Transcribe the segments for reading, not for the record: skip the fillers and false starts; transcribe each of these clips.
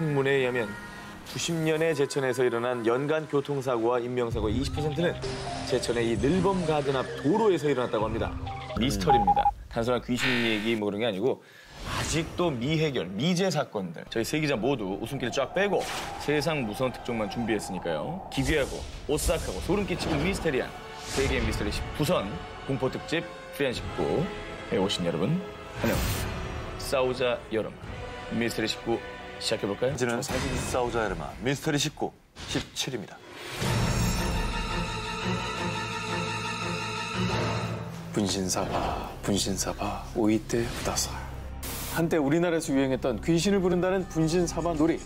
풍문에 의하면 90년에 제천에서 일어난 연간 교통사고와 인명사고의 20%는 제천의 이 늘범 가든 앞 도로에서 일어났다고 합니다. 미스터리입니다. 단순한 귀신 얘기 뭐 그런 게 아니고 아직도 미해결, 미제 사건들. 저희 세 기자 모두 웃음기를 쫙 빼고 세상 무서운 특종만 준비했으니까요. 기괴하고 오싹하고 소름 끼치고 미스테리한 세계 미스터리 19선 공포특집 프리한 19에 오신 여러분 환영합니다. 싸우자 여름 미스터리 19 시작해볼까요? 이제는 싸우자 여름아 미스터리 19 17입니다. 분신사바, 오이테 부다사. 한때 우리나라에서 유행했던 귀신을 부른다는 분신사바 놀이.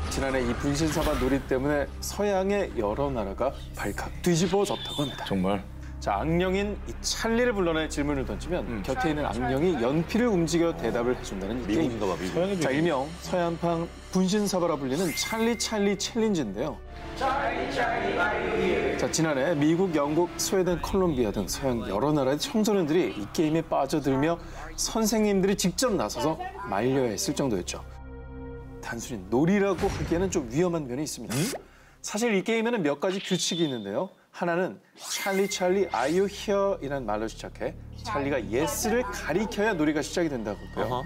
지난해 이 분신사바 놀이 때문에 서양의 여러 나라가 발칵 뒤집어졌다고 합니다. 정말? 자, 악령인 이 찰리를 불러내 질문을 던지면 곁에 있는 악령이 연필을 움직여 대답을 해준다는 이 게임. 미국인가 봐, 미국. 자, 일명 서양판 분신사바라 불리는 찰리 챌린지인데요. 자, 지난해 미국, 영국, 스웨덴, 콜롬비아 등 서양 여러 나라의 청소년들이 이 게임에 빠져들며 선생님들이 직접 나서서 말려야 했을 정도였죠. 단순히 놀이라고 하기에는 좀 위험한 면이 있습니다. 사실 이 게임에는 몇 가지 규칙이 있는데요. 하나는 찰리, are you here? 이라는 말로 시작해 찰리가 yes를 가리켜야 놀이가 시작이 된다고 했고요.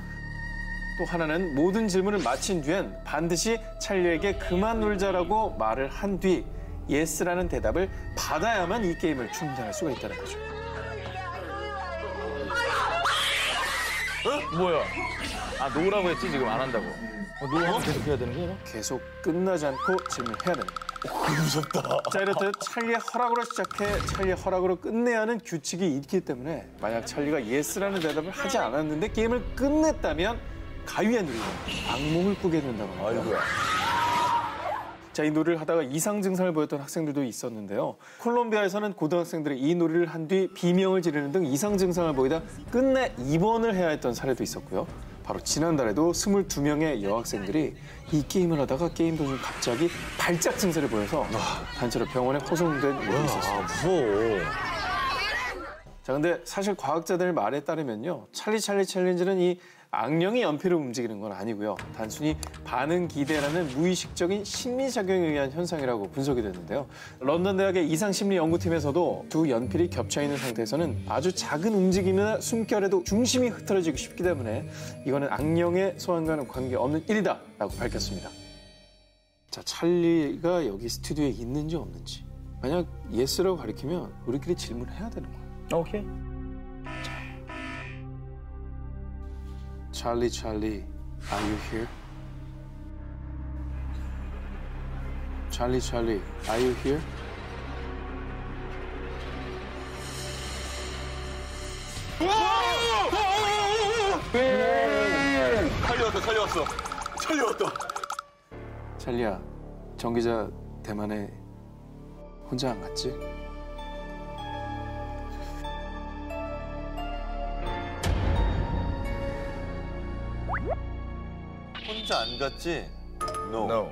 또 하나는 모든 질문을 마친 뒤엔 반드시 찰리에게 그만 놀자라고 말을 한 뒤 yes라는 대답을 받아야만 이 게임을 중단할 수가 있다는 거죠. 뭐야? 아, 노라고 했지 지금 안 한다고. 노하면 계속 해야 되는 거야? 계속 끝나지 않고 질문해야 됩니다. 무섭다. 자, 이렇듯 찰리의 허락으로 시작해 찰리의 허락으로 끝내야 하는 규칙이 있기 때문에 만약 찰리가 yes라는 대답을 하지 않았는데 게임을 끝냈다면 가위에 눌리고 악몽을 꾸게 된다고 합니다. 아이고야. 자, 이 놀이를 하다가 이상 증상을 보였던 학생들도 있었는데요. 콜롬비아에서는 고등학생들이 이 놀이를 한 뒤 비명을 지르는 등 이상 증상을 보이다 끝내 입원을 해야 했던 사례도 있었고요. 바로 지난달에도 22명의 여학생들이 이 게임을 하다가 게임 도중 갑자기 발작 증세를 보여서 단체로 병원에 호송된 일이 있었습니다. 무서워. 자, 근데 사실 과학자들 말에 따르면요. 찰리 챌린지는 이 악령이 연필을 움직이는 건 아니고요. 단순히 반응 기대라는 무의식적인 심리작용에 의한 현상이라고 분석이 됐는데요. 런던 대학의 이상심리연구팀에서도 두 연필이 겹쳐 있는 상태에서는 아주 작은 움직임이나 숨결에도 중심이 흐트러지기 쉽기 때문에 이거는 악령의 소환과는 관계없는 일이다라고 밝혔습니다. 자, 찰리가 여기 스튜디오에 있는지 없는지. 만약 yes라고 가리키면 우리끼리 질문을 해야 되는 거예요. 오케이. 찰리, are you here? 찰리, are you here? 찰리 왔다. 찰리야, 정 기자 대만에 혼자 안 갔지? 혼자 안 갔지? No.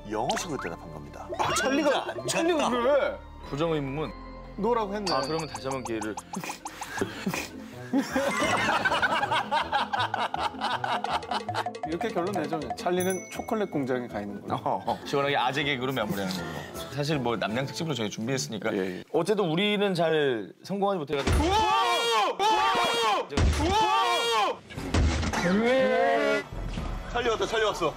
영어식으로 대답한 겁니다. 아, 찰리가 그래. 부정의문. 노라고 했네. 아, 그러면 다시 한번 기회를. 이렇게 결론 내죠. 찰리는 초콜릿 공장에 가 있는 거예요. 시원하게 아재 개그로 마무리하는 걸로. 사실 뭐 남양 특집으로 저희 준비했으니까. 예. 어쨌든 우리는 잘 성공하지 못해가지고. 찰리 왔어.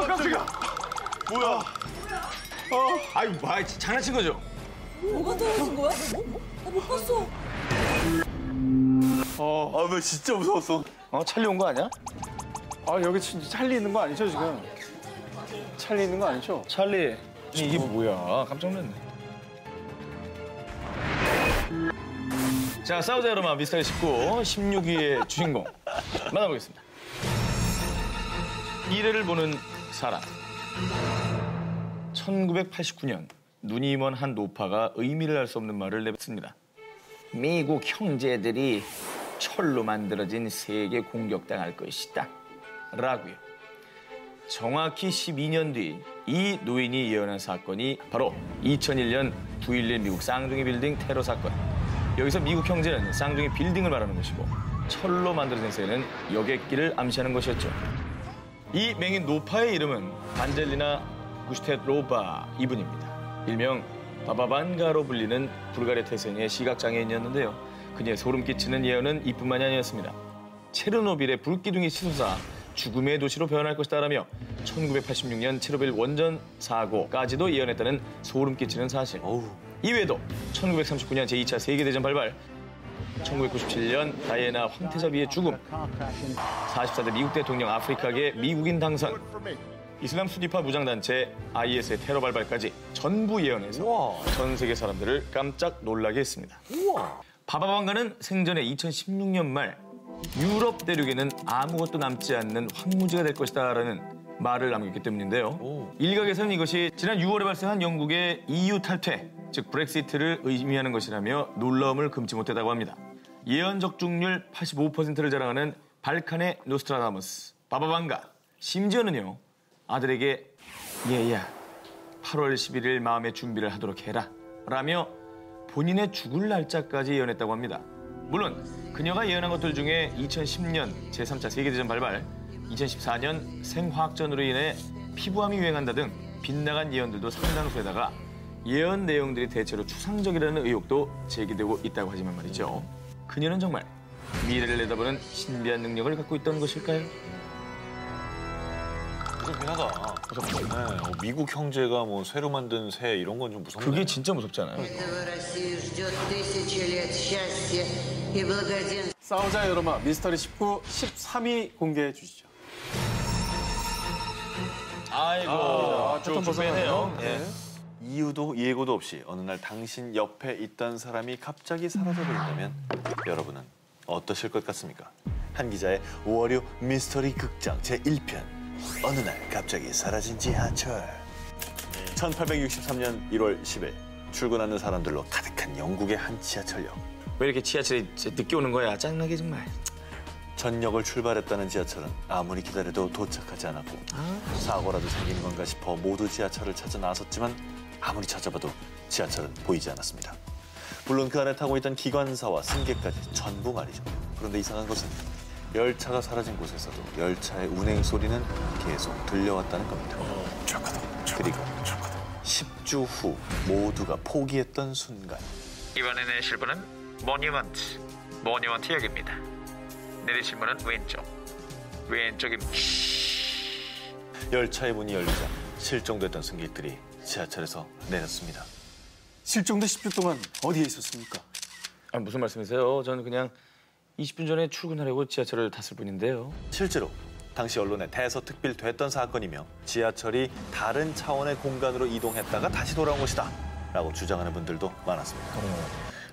깜짝이야. 뭐야? 아유, 장난친 거죠? 뭐가 떨어진 거야? 나 못 봤어. 나 진짜 무서웠어. 찰리 온 거 아니야? 아, 여기 진짜 찰리 있는 거 아니죠, 지금? 찰리 있는 거 아니죠? 찰리. 이게 뭐야? 깜짝 놀랐네. 자, 싸우자 여러분 미스터리 19 16위의 주인공 만나보겠습니다. 미래를 보는 사람. 1989년 눈이 먼 한 노파가 의미를 알 수 없는 말을 내뱉습니다. 미국 형제들이 철로 만들어진 세계 공격당할 것이다. 라고요. 정확히 12년 뒤 이 노인이 예언한 사건이 바로 2001년 9.11 미국 쌍둥이 빌딩 테러 사건. 여기서 미국 형제는 쌍둥이 빌딩을 말하는 것이고 철로 만들어진 새는 여객기를 암시하는 것이었죠. 이 맹인 노파의 이름은 반젤리나 구슈테로바 이분입니다. 일명 바바반가로 불리는 불가리아 태생의 시각장애인이었는데요. 그녀의 소름 끼치는 예언은 이뿐만이 아니었습니다. 체르노빌의 불기둥이 치솟아 죽음의 도시로 변할 것이다라며 1986년 체르노빌 원전 사고까지도 예언했다는 소름 끼치는 사실. 이외에도 1939년 제2차 세계대전 발발, 1997년 다이애나 황태자비의 죽음, 44대 미국 대통령 아프리카계 미국인 당선, 이슬람 수디파 무장단체 IS의 테러 발발까지 전부 예언해서 전 세계 사람들을 깜짝 놀라게 했습니다. 바바반가는 생전에 2016년 말 유럽 대륙에는 아무것도 남지 않는 황무지가 될 것이다라는 말을 남겼기 때문인데요. 일각에서는 이것이 지난 6월에 발생한 영국의 EU 탈퇴, 즉 브렉시트를 의미하는 것이라며 놀라움을 금치 못했다고 합니다. 예언 적중률 85%를 자랑하는 발칸의 노스트라다무스, 바바반가. 심지어는요, 아들에게 얘야, 8월 11일 마음의 준비를 하도록 해라 라며 본인의 죽을 날짜까지 예언했다고 합니다. 물론 그녀가 예언한 것들 중에 2010년 제3차 세계대전 발발, 2014년 생화학전으로 인해 피부암이 유행한다 등 빗나간 예언들도 상당수에다가 예언 내용들이 대체로 추상적이라는 의혹도 제기되고 있다고 하지만 말이죠. 그녀는 정말 미래를 내다보는 신비한 능력을 갖고 있던 것일까요? 무섭긴 하다. 네, 미국 형제가 뭐 새로 만든 새 이런 건 좀 무섭네. 그게 진짜 무섭잖아요. 싸우자 여러마 미스터리 19 13위 공개해 주시죠. 아이고, 좀 빼네요. 네. 이유도 예고도 없이 어느 날 당신 옆에 있던 사람이 갑자기 사라져버린다면 여러분은 어떠실 것 같습니까? 한 기자의 월요 미스터리 극장 제1편 어느 날 갑자기 사라진 지하철. 1863년 1월 10일 출근하는 사람들로 가득한 영국의 한 지하철역. 왜 이렇게 지하철이 늦게 오는 거야? 짜증나게 정말. 전역을 출발했다는 지하철은 아무리 기다려도 도착하지 않았고 사고라도 생긴 건가 싶어 모두 지하철을 찾아 나섰지만 아무리 찾아봐도 지하철은 보이지 않았습니다. 물론 그 안에 타고 있던 기관사와 승객까지 전부 말이죠. 그런데 이상한 것은 열차가 사라진 곳에서도 열차의 운행 소리는 계속 들려왔다는 겁니다. 그리고 10주 후 모두가 포기했던 순간 이번에 내실 분은 모니먼트역입니다. 내리실 분은 왼쪽입니다. 열차의 문이 열리자 실종됐던 승객들이 지하철에서 내렸습니다. 실종된 10주 동안 어디에 있었습니까? 아, 무슨 말씀이세요? 저는 그냥 20분 전에 출근하려고 지하철을 탔을 뿐인데요. 실제로 당시 언론에 대서특필됐던 사건이며 지하철이 다른 차원의 공간으로 이동했다가 다시 돌아온 것이다 라고 주장하는 분들도 많았습니다.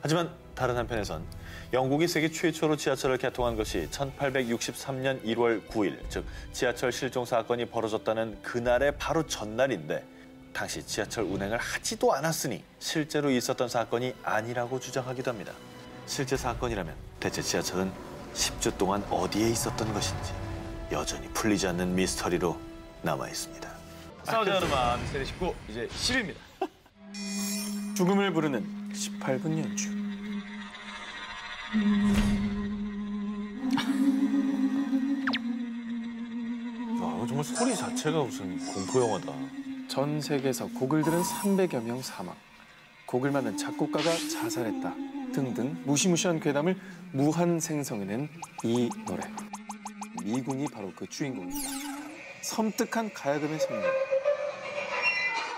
하지만 다른 한편에선 영국이 세계 최초로 지하철을 개통한 것이 1863년 1월 9일, 즉 지하철 실종 사건이 벌어졌다는 그날의 바로 전날인데 당시 지하철 운행을 하지도 않았으니 실제로 있었던 사건이 아니라고 주장하기도 합니다. 실제 사건이라면 대체 지하철은 10주 동안 어디에 있었던 것인지 여전히 풀리지 않는 미스터리로 남아있습니다. 싸우자 여러분, 미스터리 19 이제 10입니다. 죽음을 부르는 18분 연주. 와, 정말 소리 자체가 무슨 공포 영화다. 전 세계에서 곡을 들은 300여 명 사망, 곡을 만든 작곡가가 자살했다 등등 무시무시한 괴담을 무한 생성해낸 이 노래. 미군이 바로 그 주인공입니다. 섬뜩한 가야금의 선율,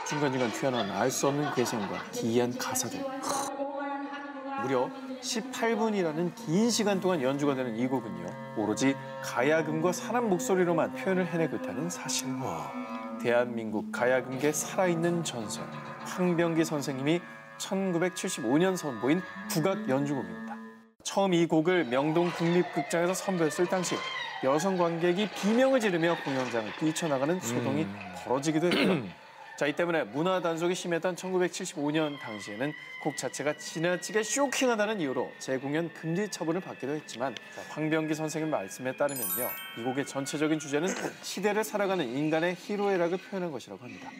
중간중간 튀어나온 알 수 없는 괴성과 기이한 가사들. 무려 18분이라는 긴 시간 동안 연주가 되는 이 곡은요, 오로지 가야금과 사람 목소리로만 표현을 해내고 있다는 사실. 대한민국 가야금계 살아있는 전설, 황병기 선생님이 1975년 선보인 국악 연주곡입니다. 처음 이 곡을 명동 국립극장에서 선보였을 당시 여성 관객이 비명을 지르며 공연장을 뛰쳐나가는 소동이 벌어지기도 했고요. 자, 이 때문에 문화 단속이 심했던 1975년 당시에는 곡 자체가 지나치게 쇼킹하다는 이유로 재공연 금지 처분을 받기도 했지만, 황병기 선생님 말씀에 따르면요, 이 곡의 전체적인 주제는 시대를 살아가는 인간의 희로애락을 표현한 것이라고 합니다.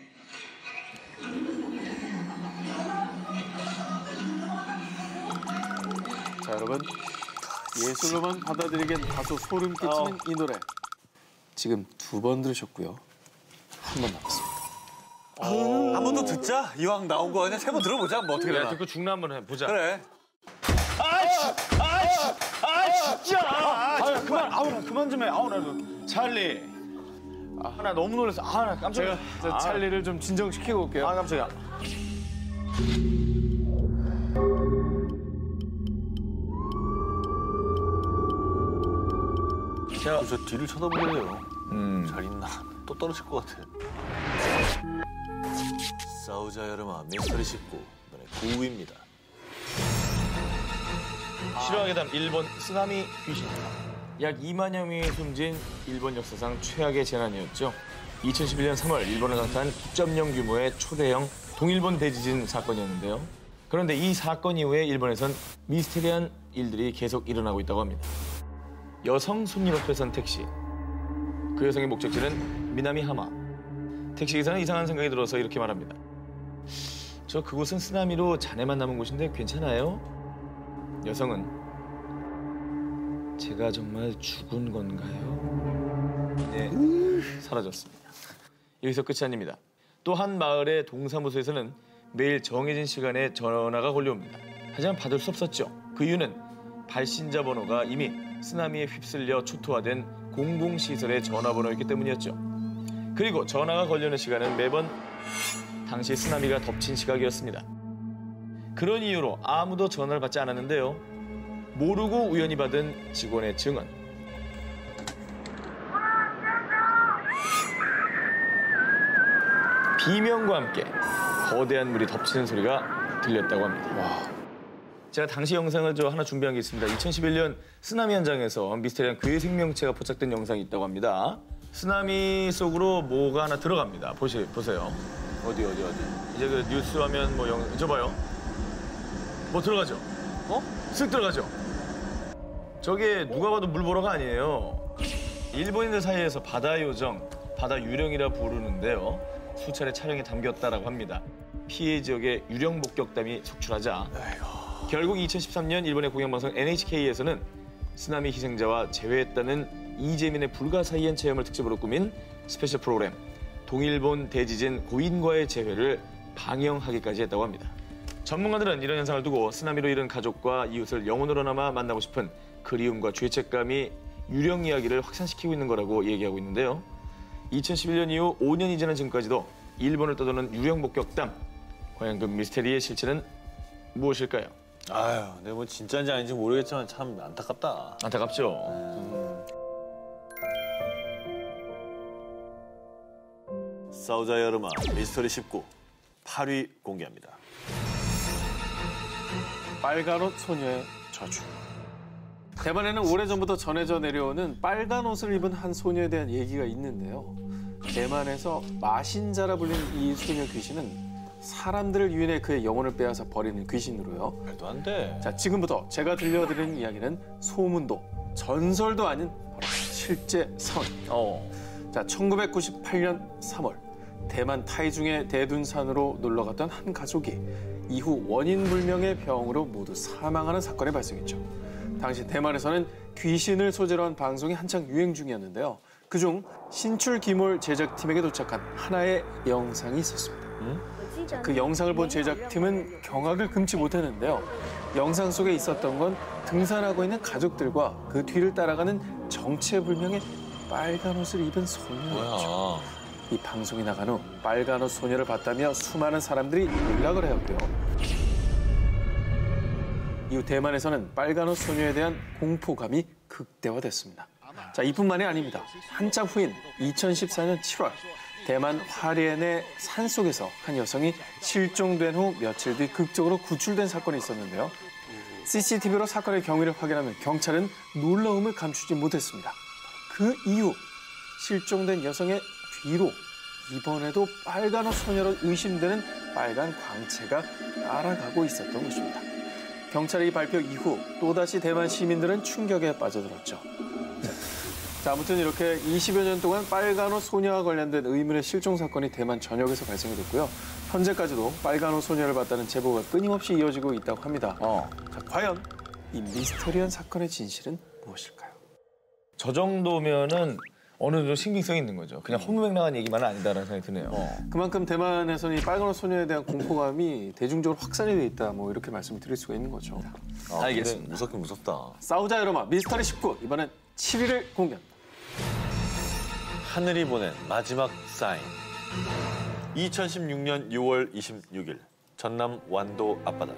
자, 여러분, 예술로만 받아들이기엔 다소 소름 끼치는 이 노래. 지금 2번 들으셨고요. 한 번 남았습니다. 한 번 더 듣자. 이왕 나온 거 그냥 3번 들어보자. 뭐 어떻게 그래, 되나. 듣고 중나 한번 해보자. 그래. 그만 좀 해. 나 찰리. 나 너무 놀랐어. 나 깜짝이야. 제가 찰리를 좀 진정시키고 올게요. 깜짝이야. 저 뒤를 쳐다보네요. 잘 있나? 또 떨어질 것 같아. 싸우자 여름아, 미스터리 19. 이번에 9위입니다. 실화의 담 일본 쓰나미 귀신. 약 2만여 명이 숨진 일본 역사상 최악의 재난이었죠. 2011년 3월 일본을 강타한 9.0 규모의 초대형 동일본 대지진 사건이었는데요. 그런데 이 사건 이후에 일본에선 미스테리한 일들이 계속 일어나고 있다고 합니다. 여성 손님 앞에 선 택시. 그 여성의 목적지는 미나미 하마. 택시기사는 이상한 생각이 들어서 이렇게 말합니다. 저 그곳은 쓰나미로 잔해만 남은 곳인데 괜찮아요? 여성은 제가 정말 죽은 건가요? 네, 사라졌습니다. 여기서 끝이 아닙니다. 또 한 마을의 동사무소에서는 매일 정해진 시간에 전화가 걸려옵니다. 하지만 받을 수 없었죠. 그 이유는 발신자 번호가 이미 쓰나미에 휩쓸려 초토화된 공공시설의 전화번호였기 때문이었죠. 그리고 전화가 걸려오는 시간은 매번 당시 쓰나미가 덮친 시각이었습니다. 그런 이유로 아무도 전화를 받지 않았는데요. 모르고 우연히 받은 직원의 증언. 비명과 함께 거대한 물이 덮치는 소리가 들렸다고 합니다. 제가 당시 영상을 하나 준비한 게 있습니다. 2011년 쓰나미 현장에서 미스테리한 괴 생명체가 포착된 영상이 있다고 합니다. 쓰나미 속으로 뭐가 하나 들어갑니다. 보세요. 어디. 이제 그 뉴스 화면 저 봐요. 뭐 들어가죠? 쓱 들어가죠? 저게 누가 봐도 물보라가 아니에요. 일본인들 사이에서 바다 요정, 바다 유령이라 부르는데요. 수차례 촬영에 담겼다라고 합니다. 피해 지역의 유령 목격담이 속출하자 결국 2013년 일본의 공영방송 NHK에서는 쓰나미 희생자와 재회했다는 이재민의 불가사의한 체험을 특집으로 꾸민 스페셜 프로그램 동일본 대지진 고인과의 재회를 방영하기까지 했다고 합니다. 전문가들은 이런 현상을 두고 쓰나미로 잃은 가족과 이웃을 영혼으로나마 만나고 싶은 그리움과 죄책감이 유령 이야기를 확산시키고 있는 거라고 얘기하고 있는데요. 2011년 이후 5년이 지난 지금까지도 일본을 떠도는 유령 목격담. 과연 그 미스테리의 실체는 무엇일까요? 아유, 근데 뭐 진짜인지 아닌지 모르겠지만 참 안타깝다. 안타깝죠. 싸우자 여름아, 미스터리 19. 8위 공개합니다. 빨간 옷 소녀의 저주. 대만에는 오래전부터 전해져 내려오는 빨간 옷을 입은 한 소녀에 대한 얘기가 있는데요. 대만에서 마신자라 불리는 이 소녀 귀신은 사람들을 유인해 그의 영혼을 빼앗아 버리는 귀신으로요. 말도 안 돼. 자, 지금부터 제가 들려드리는 이야기는 소문도 전설도 아닌 바로 실제 선. 자, 1998년 3월 대만 타이중의 대둔산으로 놀러 갔던 한 가족이 이후 원인 불명의 병으로 모두 사망하는 사건이 발생했죠. 당시 대만에서는 귀신을 소재로 한 방송이 한창 유행 중이었는데요. 그중 신출귀몰 제작팀에게 도착한 하나의 영상이 있었습니다. 자, 그 영상을 본 제작팀은 경악을 금치 못했는데요. 영상 속에 있었던 건 등산하고 있는 가족들과 그 뒤를 따라가는 정체불명의 빨간 옷을 입은 소녀였죠. 뭐야. 이 방송이 나간 후 빨간 옷 소녀를 봤다며 수많은 사람들이 연락을 해왔고요. 이후 대만에서는 빨간 옷 소녀에 대한 공포감이 극대화됐습니다. 자, 이뿐만이 아닙니다. 한참 후인 2014년 7월 대만 화롄의 산속에서 한 여성이 실종된 후 며칠 뒤 극적으로 구출된 사건이 있었는데요. CCTV로 사건의 경위를 확인하면 경찰은 놀라움을 감추지 못했습니다. 그 이후 실종된 여성의 뒤로 이번에도 빨간 옷 소녀로 의심되는 빨간 광채가 따라가고 있었던 것입니다. 경찰의 이 발표 이후 또다시 대만 시민들은 충격에 빠져들었죠. 자, 아무튼 이렇게 20여 년 동안 빨간 옷 소녀와 관련된 의문의 실종 사건이 대만 전역에서 발생이 됐고요. 현재까지도 빨간 옷 소녀를 봤다는 제보가 끊임없이 이어지고 있다고 합니다. 자, 과연 이 미스터리한 사건의 진실은 무엇일까요? 저 정도면은 어느 정도 신빙성이 있는 거죠. 그냥 허무맹랑한 얘기만은 아니다라는 생각이 드네요. 그만큼 대만에서는 이 빨간 옷 소녀에 대한 공포감이 대중적으로 확산이 돼 있다. 뭐 이렇게 말씀을 드릴 수가 있는 거죠. 알겠습니다. 무섭긴 무섭다. 싸우자 여러마 미스터리 19 이번엔 7위를 공개합니다. 하늘이 보낸 마지막 사인. 2016년 6월 26일 전남 완도 앞바다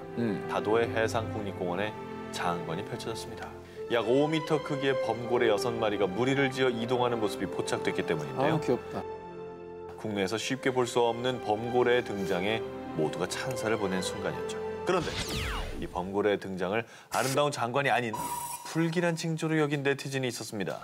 다도해 해상국립공원에 장관이 펼쳐졌습니다. 약 5m 크기의 범고래 6마리가 무리를 지어 이동하는 모습이 포착됐기 때문인데요. 아 귀엽다. 국내에서 쉽게 볼 수 없는 범고래의 등장에 모두가 찬사를 보낸 순간이었죠. 그런데 이 범고래의 등장을 아름다운 장관이 아닌 불길한 징조로 여긴 네티즌이 있었습니다.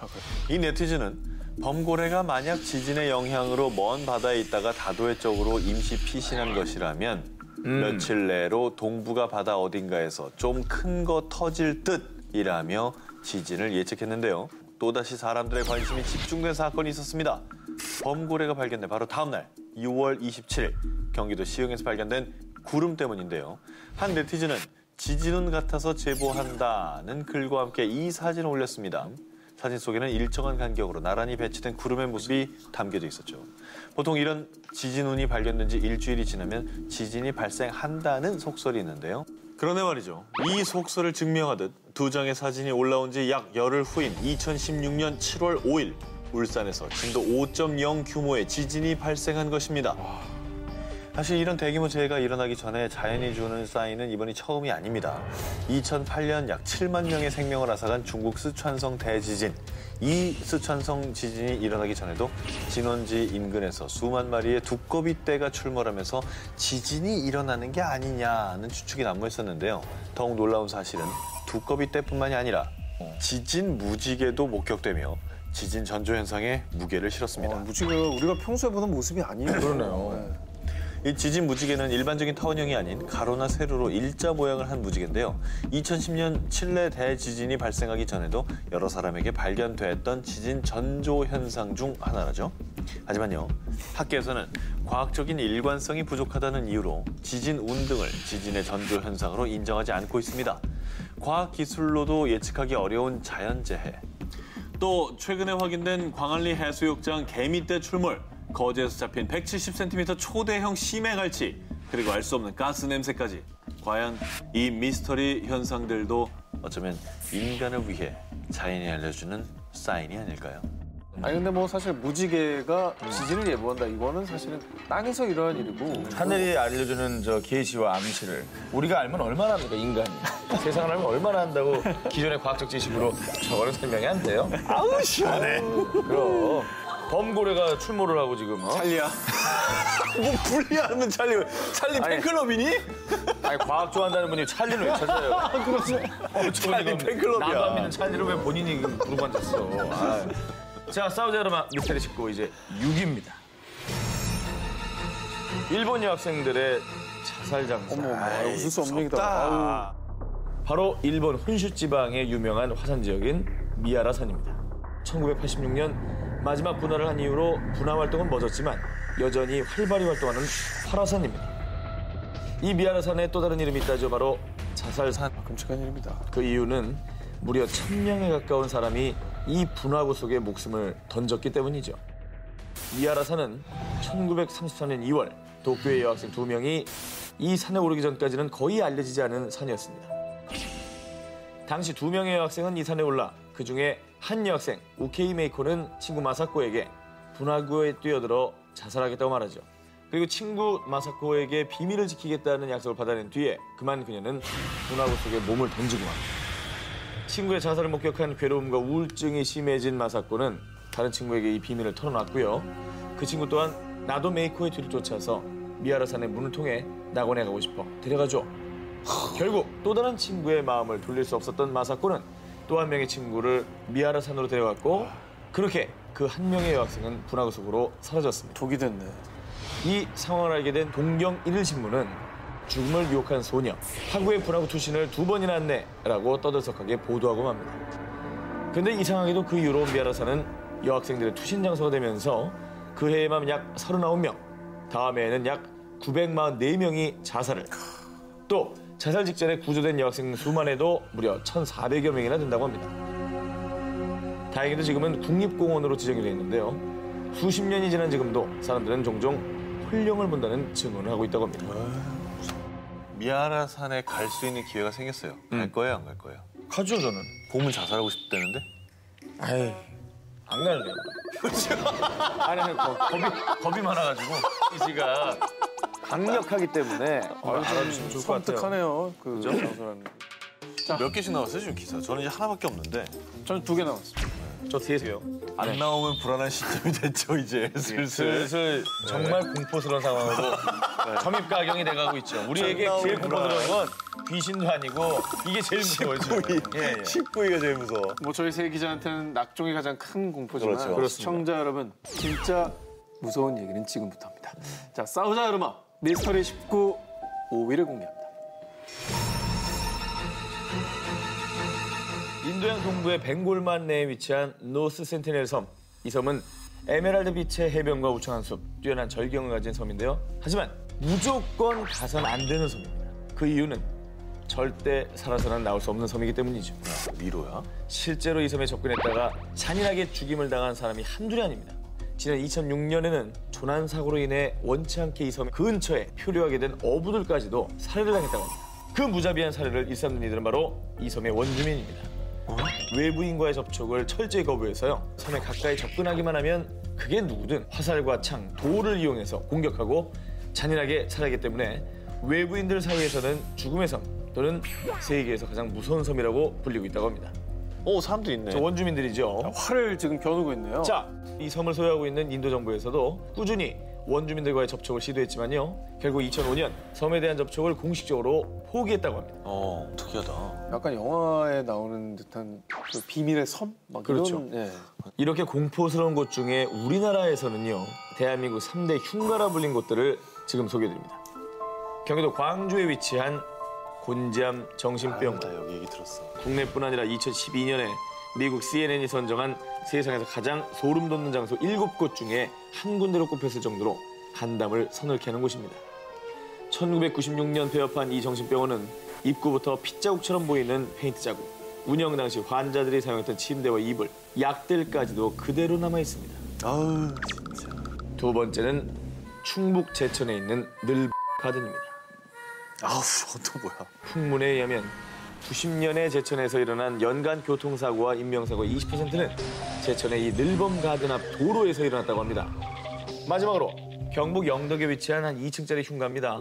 이 네티즌은 범고래가 만약 지진의 영향으로 먼 바다에 있다가 다도해 쪽으로 임시 피신한 것이라면 며칠 내로 동북아 바다 어딘가에서 좀 큰 거 터질 듯이라며 지진을 예측했는데요. 또다시 사람들의 관심이 집중된 사건이 있었습니다. 범고래가 발견된 바로 다음 날 6월 27일 경기도 시흥에서 발견된 구름 때문인데요. 한 네티즌은 지진운 같아서 제보한다는 글과 함께 이 사진을 올렸습니다. 사진 속에는 일정한 간격으로 나란히 배치된 구름의 모습이 담겨져 있었죠. 보통 이런 지진운이 발견된 지 일주일이 지나면 지진이 발생한다는 속설이 있는데요. 그런데 말이죠. 이 속설을 증명하듯 두 장의 사진이 올라온 지 약 열흘 후인 2016년 7월 5일 울산에서 진도 5.0 규모의 지진이 발생한 것입니다. 사실 이런 대규모 재해가 일어나기 전에 자연이 주는 사인은 이번이 처음이 아닙니다. 2008년 약 7만 명의 생명을 앗아간 중국 스촨성 대지진. 이 스촨성 지진이 일어나기 전에도 진원지 인근에서 수만 마리의 두꺼비떼가 출몰하면서 지진이 일어나는 게 아니냐는 추측이 난무했었는데요. 더욱 놀라운 사실은 두꺼비떼뿐만이 아니라 지진 무지개도 목격되며 지진 전조 현상에 무게를 실었습니다. 무지개가 우리가 평소에 보는 모습이 아니에요. 그러네요. 이 지진 무지개는 일반적인 타원형이 아닌 가로나 세로로 일자 모양을 한 무지개인데요. 2010년 칠레 대지진이 발생하기 전에도 여러 사람에게 발견됐던 지진 전조 현상 중 하나라죠. 하지만요, 학계에서는 과학적인 일관성이 부족하다는 이유로 지진 운 등을 지진의 전조 현상으로 인정하지 않고 있습니다. 과학 기술로도 예측하기 어려운 자연재해. 또 최근에 확인된 광안리 해수욕장 개미떼 출몰. 거제에서 잡힌 170cm 초대형 심해갈치, 그리고 알 수 없는 가스 냄새까지. 과연 이 미스터리 현상들도 어쩌면 인간을 위해 자연이 알려주는 사인이 아닐까요? 아니 근데 뭐 사실 무지개가 지진을 예보한다 이거는 사실은 땅에서 일어난 일이고 하늘이 알려주는 저 계시와 암시를 우리가 알면 얼마나 합니까, 인간이. 세상을 알면 얼마나 한다고 기존의 과학적 지식으로 저거는 설명이 안 돼요. 아우 시원해. 그럼 범고래가 출몰을 하고 지금 찰리야. 뭐 불리하면 찰리 팬클럽이니? 아니 과학 좋아한다는 분이 찰리를 왜 찾아요? 그렇죠. 찰리 팬클럽이야. 나도 안 믿는 찰리를 왜 본인이 부르고 앉았어. 아. 자, 싸우자 여러분, 미스터리 19 이제 6위입니다. 일본 여학생들의 자살 장소. 어머 웃을 수 없는 얘기다. 다 바로 일본 혼슈 지방의 유명한 화산 지역인 미야라산입니다. 1986년 마지막 분화를 한 이후로 분화 활동은 멎었지만 여전히 활발히 활동하는 활화산입니다. 이 미야라산의 또 다른 이름이 있다죠. 바로 자살산. 끔찍한 일입니다. 그 이유는 무려 1000명에 가까운 사람이 이 분화구 속에 목숨을 던졌기 때문이죠. 미야라산은 1934년 2월 도쿄의 여학생 2명이 이 산에 오르기 전까지는 거의 알려지지 않은 산이었습니다. 당시 2명의 여학생은 이 산에 올라 그중에 한 여학생 우케이 메이코는 친구 마사코에게 분화구에 뛰어들어 자살하겠다고 말하죠. 그리고 친구 마사코에게 비밀을 지키겠다는 약속을 받아낸 뒤에 그만 그녀는 분화구 속에 몸을 던지고 맙니다. 친구의 자살을 목격한 괴로움과 우울증이 심해진 마사코는 다른 친구에게 이 비밀을 털어놨고요. 그 친구 또한 나도 메이코의 뒤를 쫓아서 미야라산의 문을 통해 낙원에 가고 싶어 데려가죠. 결국 또 다른 친구의 마음을 돌릴 수 없었던 마사코는 또 한 명의 친구를 미야라산으로 데려갔고 그렇게 그 한 명의 여학생은 분화구 속으로 사라졌습니다. 독이 됐네. 이 상황을 알게 된 동경 1일신문은 죽음을 유혹한 소녀, 파구의 분화구 투신을 2번이나 했네라고 떠들썩하게 보도하고 맙니다. 근데 이상하게도 그 이후로 미야라산은 여학생들의 투신 장소가 되면서 그 해에만 약 39명, 다음 해에는 약 944명이 자살을, 또 자살 직전에 구조된 여학생 수만 해도 무려 1,400여 명이나 된다고 합니다. 다행히도 지금은 국립공원으로 지정이 되어 있는데요. 수십 년이 지난 지금도 사람들은 종종 홀령을 본다는 증언을 하고 있다고 합니다. 미아라산에 갈 수 있는 기회가 생겼어요. 갈 거예요, 안 갈 거예요? 가죠, 저는. 봄은 자살하고 싶다는데? 아이, 안 갈래요. 아니, 겁이 많아가지고 의지가 강력하기 때문에 알아주시면 좋을 것 같아요. 섬뜩하네요. 그 장소라는. 몇 개씩 나왔어요, 지금 기사? 저는 이제 하나밖에 없는데. 저는 2개 나왔습니다. 저 뒤에서요. 안 나오면 불안한 시점이 됐죠, 이제 슬슬. 정말 공포스러운 상황으로 점입 가경이 돼가고 있죠. 우리에게 제일 공포스러운 건 귀신도 아니고 이게 제일 무서워요. 지금. 예. 19위가 제일 무서워. 뭐 저희 세 기자한테는 낙종이 가장 큰 공포지만 그렇죠. 시청자 여러분 진짜 무서운 얘기는 지금부터 합니다. 자, 싸우자 여름아 미스터리 19 5위를 공개합니다. 인도양 동부의 벵골만 내에 위치한 노스 센티넬 섬. 이 섬은 에메랄드 빛의 해변과 우창한 숲, 뛰어난 절경을 가진 섬인데요. 하지만 무조건 가선 안 되는 섬입니다. 그 이유는 절대 살아서는 나올 수 없는 섬이기 때문이죠. 미로야? 실제로 이 섬에 접근했다가 잔인하게 죽임을 당한 사람이 한둘이 아닙니다. 지난 2006년에는 조난 사고로 인해 원치 않게 이 섬 근처에 표류하게 된 어부들까지도 살해를 당했다고 합니다. 그 무자비한 살해를 일삼는 이들은 바로 이 섬의 원주민입니다. 외부인과의 접촉을 철저히 거부해서요. 섬에 가까이 접근하기만 하면 그게 누구든 화살과 창, 돌을 이용해서 공격하고 잔인하게 살아가기 때문에 외부인들 사이에서는 죽음의 섬 또는 세계에서 가장 무서운 섬이라고 불리고 있다고 합니다. 사람도 있네. 저 원주민들이죠. 활을 지금 겨누고 있네요. 자, 이 섬을 소유하고 있는 인도 정부에서도 꾸준히 원주민들과의 접촉을 시도했지만요. 결국 2005년 섬에 대한 접촉을 공식적으로 포기했다고 합니다. 특이하다. 약간 영화에 나오는 듯한 그 비밀의 섬? 막 그렇죠. 이런, 예. 이렇게 공포스러운 곳 중에 우리나라에서는요. 대한민국 3대 흉가라 불린 곳들을 지금 소개해드립니다. 경기도 광주에 위치한 곤지암 정신병원. 나 여기 얘기 들었어. 국내뿐 아니라 2012년에 미국 CNN이 선정한 세상에서 가장 소름 돋는 장소 7곳 중에 한 군데로 꼽혔을 정도로 간담을 서늘케 하는 곳입니다. 1996년 폐업한 이 정신병원은 입구부터 핏자국처럼 보이는 페인트 자국, 운영 당시 환자들이 사용했던 침대와 이불, 약들까지도 그대로 남아 있습니다. 아우, 진짜. 두 번째는 충북 제천에 있는 늘가든입니다. 아우, 또 뭐야. 풍문에 의하면 90년에 제천에서 일어난 연간 교통사고와 인명사고의 20%는 제천의 이 늘범 가든 앞 도로에서 일어났다고 합니다. 마지막으로 경북 영덕에 위치한 한 2층짜리 흉가입니다.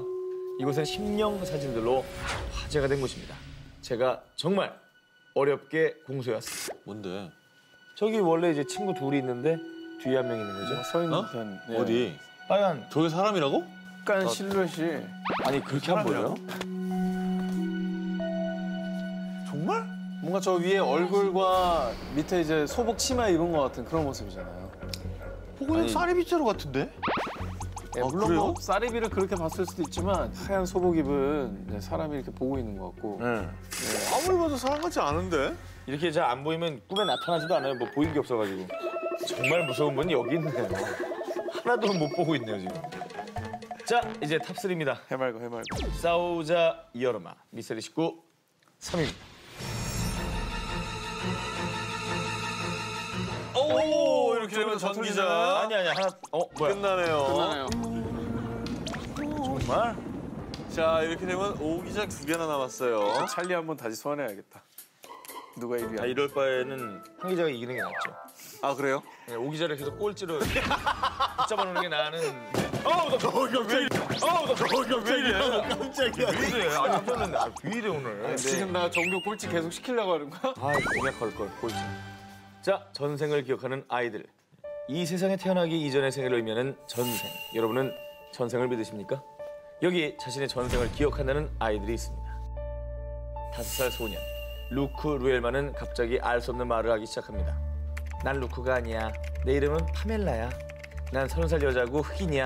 이곳은 심령 사진들로 화제가 된 곳입니다. 제가 정말 어렵게 공소해왔습니다. 뭔데? 저기 원래 이제 친구 둘이 있는데 뒤에 한 명 있는 거죠. 서 있는 듯한 예. 어디? 빨간 저게 사람이라고? 약간 실루엣이 아니 그렇게 안 보여요? 정말? 뭔가 저 위에 얼굴과 밑에 이제 소복 치마 입은 것 같은 그런 모습이잖아요. 그냥 쌀이 빗자루 같은데? 예, 물론 그래요? 뭐 쌀입이를 그렇게 봤을 수도 있지만 하얀 소복 입은 이제 사람이 이렇게 보고 있는 것 같고 아무리 봐도 사람 같지 않은데? 이렇게 잘 안 보이면 꿈에 나타나지도 않아요. 뭐 보이는 게 없어가지고. 정말 무서운 분이 여기 있네요. 하나도 못 보고 있네요 지금. 자 이제 탑3입니다. 해말고 싸우자 여름아 미스터리 19 3위입니다. 오, 이렇게 되면 전 기자. 아니 하나 뭐야? 끝나네요. 정말? 자, 이렇게 되면 오 기자 2개나 남았어요. 찰리 한번 다시 소환해야겠다. 누가 1위야? 이럴 바에는 한 기자가 이기는 게 낫죠. 아, 그래요? 네, 오 기자를 계속 꼴찌로 붙잡아놓는 게 나는. 나 저기가 왜 이래? 나 저기가 왜 이래? 깜짝이야. 왜 이래? 아니 저는 왜 이래 오늘? 지금 나 정규 꼴찌 계속 시키려고 하는 거야? 공약할 걸 꼴찌. 자, 전생을 기억하는 아이들. 이 세상에 태어나기 이전의 생을 의미하는 전생. 여러분은 전생을 믿으십니까? 여기 자신의 전생을 기억한다는 아이들이 있습니다. 5살 소년 루크 루엘만은 갑자기 알 수 없는 말을 하기 시작합니다. 난 루크가 아니야. 내 이름은 파멜라야. 난 30살 여자고 흑인이야.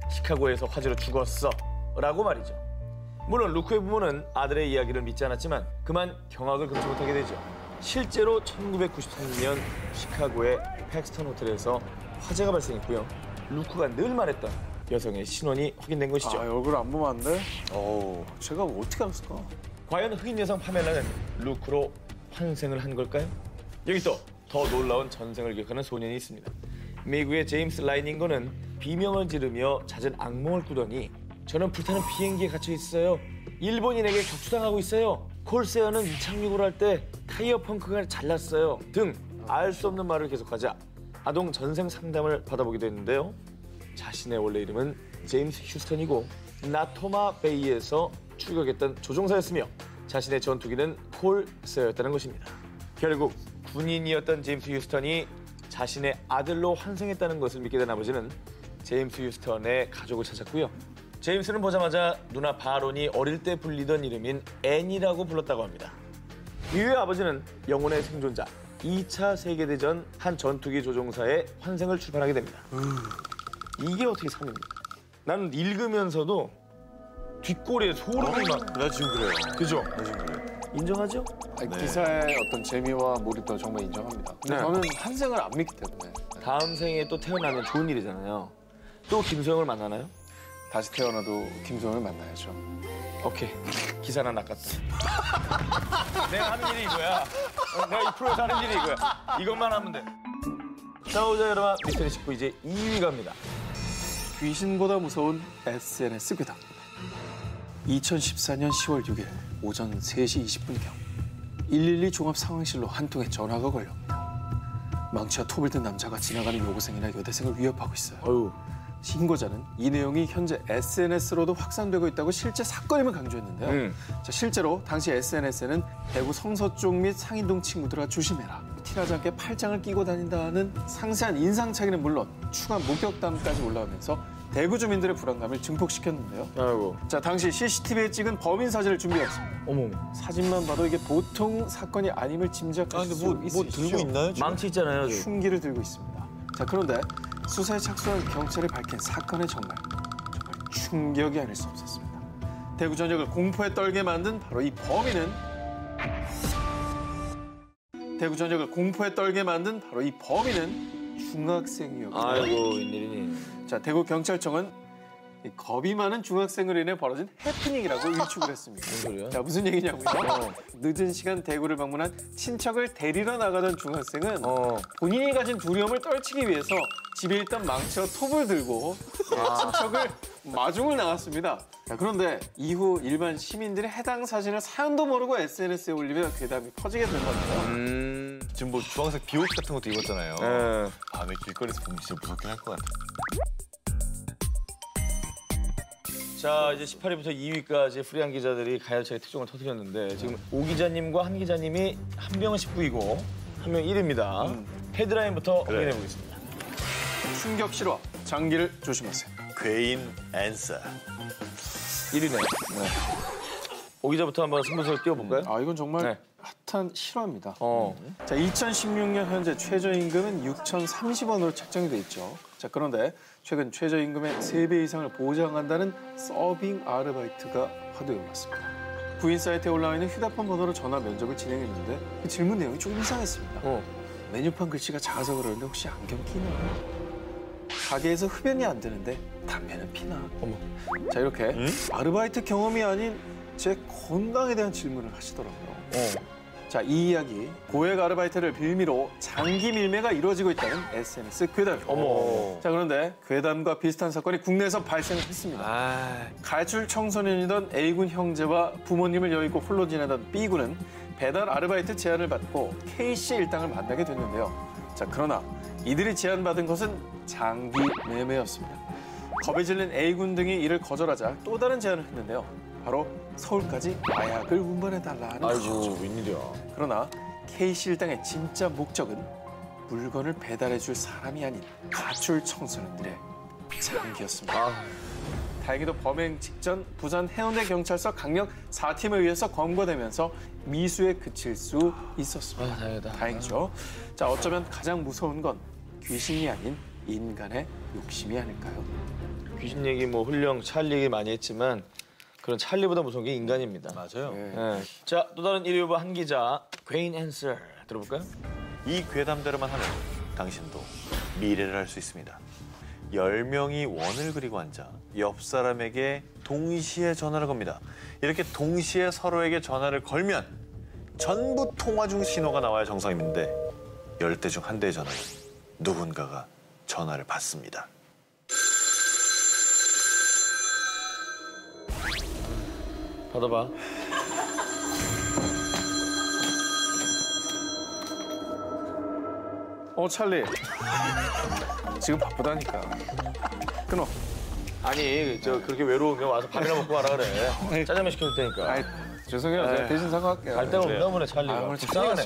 시카고에서 화재로 죽었어. 라고 말이죠. 물론 루크의 부모는 아들의 이야기를 믿지 않았지만 그만 경악을 금치 못하게 되죠. 실제로 1993년 시카고의 팩스턴 호텔에서 화재가 발생했고요. 루크가 늘 말했던 여성의 신원이 확인된 것이죠. 얼굴 안 보면 안 돼? 오. 제가 어떻게 알았을까? 과연 흑인 여성 파멜라는 루크로 환생을 한 걸까요? 여기 또 더 놀라운 전생을 기억하는 소년이 있습니다. 미국의 제임스 라이닝거는 비명을 지르며 잦은 악몽을 꾸더니 저는 불타는 비행기에 갇혀 있어요. 일본인에게 격추당하고 있어요. 콜세어는 이착륙을 할 때 타이어 펑크가 잘났어요. 등 알 수 없는 말을 계속하자 아동 전생 상담을 받아보기도 했는데요. 자신의 원래 이름은 제임스 휴스턴이고 나토마 베이에서 출격했던 조종사였으며 자신의 전투기는 콜세어였다는 것입니다. 결국 군인이었던 제임스 휴스턴이 자신의 아들로 환생했다는 것을 믿게 된 아버지는 제임스 휴스턴의 가족을 찾았고요. 제임스는 보자마자 누나 바론이 어릴 때 불리던 이름인 앤이라고 불렀다고 합니다. 이후에 아버지는 영혼의 생존자 2차 세계대전 한 전투기 조종사의 환생을 출판하게 됩니다. 이게 어떻게 삶입니까? 나는 읽으면서도 뒷골에 소름이 막... 나 지금 그래요. 그죠? 나 지금 그래요. 인정하죠? 기사의 어떤 재미와 몰입도 정말 인정합니다. 근데 네. 저는 환생을 안 믿기 때문에 다음 생에 또 태어나면 좋은 일이잖아요. 또 김소영을 만나나요? 다시 태어나도 김소영을 만나야죠. 오케이. 기사나 낚았다. 내가 하는 일이 이거야. 내가 이 프로에서 하는 일이 이거야. 이것만 하면 돼. 자, 오자 여러분. 미스터리 19 이제 2위 갑니다. 귀신보다 무서운 SNS 괴담. 2014년 10월 6일 오전 3시 20분경 112 종합 상황실로 한 통의 전화가 걸려옵니다. 망치와 톱을 든 남자가 지나가는 여고생이나 여대생을 위협하고 있어요. 어휴. 신고자는 이 내용이 현재 SNS로도 확산되고 있다고 실제 사건임을 강조했는데요. 자, 실제로 당시 SNS에는 대구 성서쪽 및 상인동 친구들아 조심해라. 티나지 않게 팔짱을 끼고 다닌다는 상세한 인상착의는 물론 추가 목격담까지 올라오면서 대구 주민들의 불안감을 증폭시켰는데요. 아이고. 자, 당시 CCTV에 찍은 범인 사진을 준비했습니다. 어머. 사진만 봐도 이게 보통 사건이 아님을 짐작하실 수 있으시죠? 들고 있나요? 지금? 망치 있잖아요, 저. 흉기를 들고 있습니다. 자, 그런데 수사에 착수한 경찰이 밝힌 사건의 정말 충격이 아닐 수 없었습니다. 대구 전역을 공포에 떨게 만든 바로 이 범인은 중학생이었고 아이고, 웬일이니. 자, 대구 경찰청은 이 겁이 많은 중학생으로 인해 벌어진 해프닝이라고 일축을 했습니다. 무슨 소리야? 자, 무슨 얘기냐고요? 늦은 시간 대구를 방문한 친척을 데리러 나가던 중학생은 본인이 가진 두려움을 떨치기 위해서 집에 있던 망치와 톱을 들고 친척을 마중을 나갔습니다. 자, 그런데 이후 일반 시민들이 해당 사진을 사연도 모르고 SNS에 올리며 괴담이 퍼지게 된 건데요. 지금 뭐 주황색 비옷 같은 것도 입었잖아요. 예. 밤에 길거리에서 보면 진짜 무섭긴 할 것 같아. 자, 이제 18위부터 2위까지 프리한 기자들이 가열차게 특종을 터뜨렸는데 지금 오 기자님과 한 기자님이 한 명은 19위고 한 명 1위입니다. 헤드라인부터 확인해 보겠습니다. 충격 실화, 장기를 조심하세요. 괴인 앤서. 1위네. 오 기자부터 한번 승부수를 띄워볼까요? 아, 이건 정말 네. 핫한 실화입니다. 자, 자, 2016년 현재 최저임금은 6,030원으로 책정이 돼 있죠. 자, 그런데 최근 최저임금의 3배 이상을 보장한다는 서빙 아르바이트가 화두에 올랐습니다. 구인 사이트에 올라와 있는 휴대폰 번호로 전화 면접을 진행했는데 그 질문 내용이 조금 이상했습니다. 메뉴판 글씨가 작아서 그러는데 혹시 안경 끼나? 가게에서 흡연이 안 되는데 담배는 피나? 어머. 자, 이렇게 아르바이트 경험이 아닌 제 건강에 대한 질문을 하시더라고요. 자, 이 이야기 고액 아르바이트를 빌미로 장기 밀매가 이루어지고 있다는 SNS 괴담입니다. 어머. 자, 그런데 괴담과 비슷한 사건이 국내에서 발생을 했습니다. 아, 가출 청소년이던 A군 형제와 부모님을 여의고 홀로 지내던 B군은 배달 아르바이트 제안을 받고 K씨 일당을 만나게 됐는데요. 자, 그러나 이들이 제안받은 것은 장기 매매였습니다. 겁에 질린 A군 등이 이를 거절하자 또 다른 제안을 했는데요. 바로 서울까지 마약을 운반해달라는 것이었죠. 아이고, 웬일이야. 그러나 K씨 일당의 진짜 목적은 물건을 배달해줄 사람이 아닌 가출 청소년들의 장기였습니다. 다행히도 범행 직전 부산 해운대 경찰서 강력 4팀에 의해서 검거되면서 미수에 그칠 수 있었습니다. 다행이다. 다행이죠. 자, 어쩌면 가장 무서운 건 귀신이 아닌 인간의 욕심이 아닐까요? 귀신 얘기, 뭐 훌령, 찰리 얘기 많이 했지만 그런 찰리보다 무서운 게 인간입니다. 맞아요. 네. 자, 또 다른 1위 후보 한 기자, 괴인 앤서 들어볼까요? 이 괴담대로만 하면 당신도 미래를 알 수 있습니다. 10명이 원을 그리고 앉아 옆 사람에게 동시에 전화를 겁니다. 이렇게 동시에 서로에게 전화를 걸면 전부 통화 중 신호가 나와야 정상인데 10대 중 한 대의 전화는 누군가가 전화를 받습니다. 받아봐. 찰리. 지금 바쁘다니까. 끊어. 아니 저 그렇게 외로우면 와서 밥이나 먹고 가라 그래. 짜장면 시켜줄 테니까. 아이, 죄송해요. 제가 대신 사과할게요. 갈 데가 없나 보네 아, 찰리가. 오늘 불쌍하네.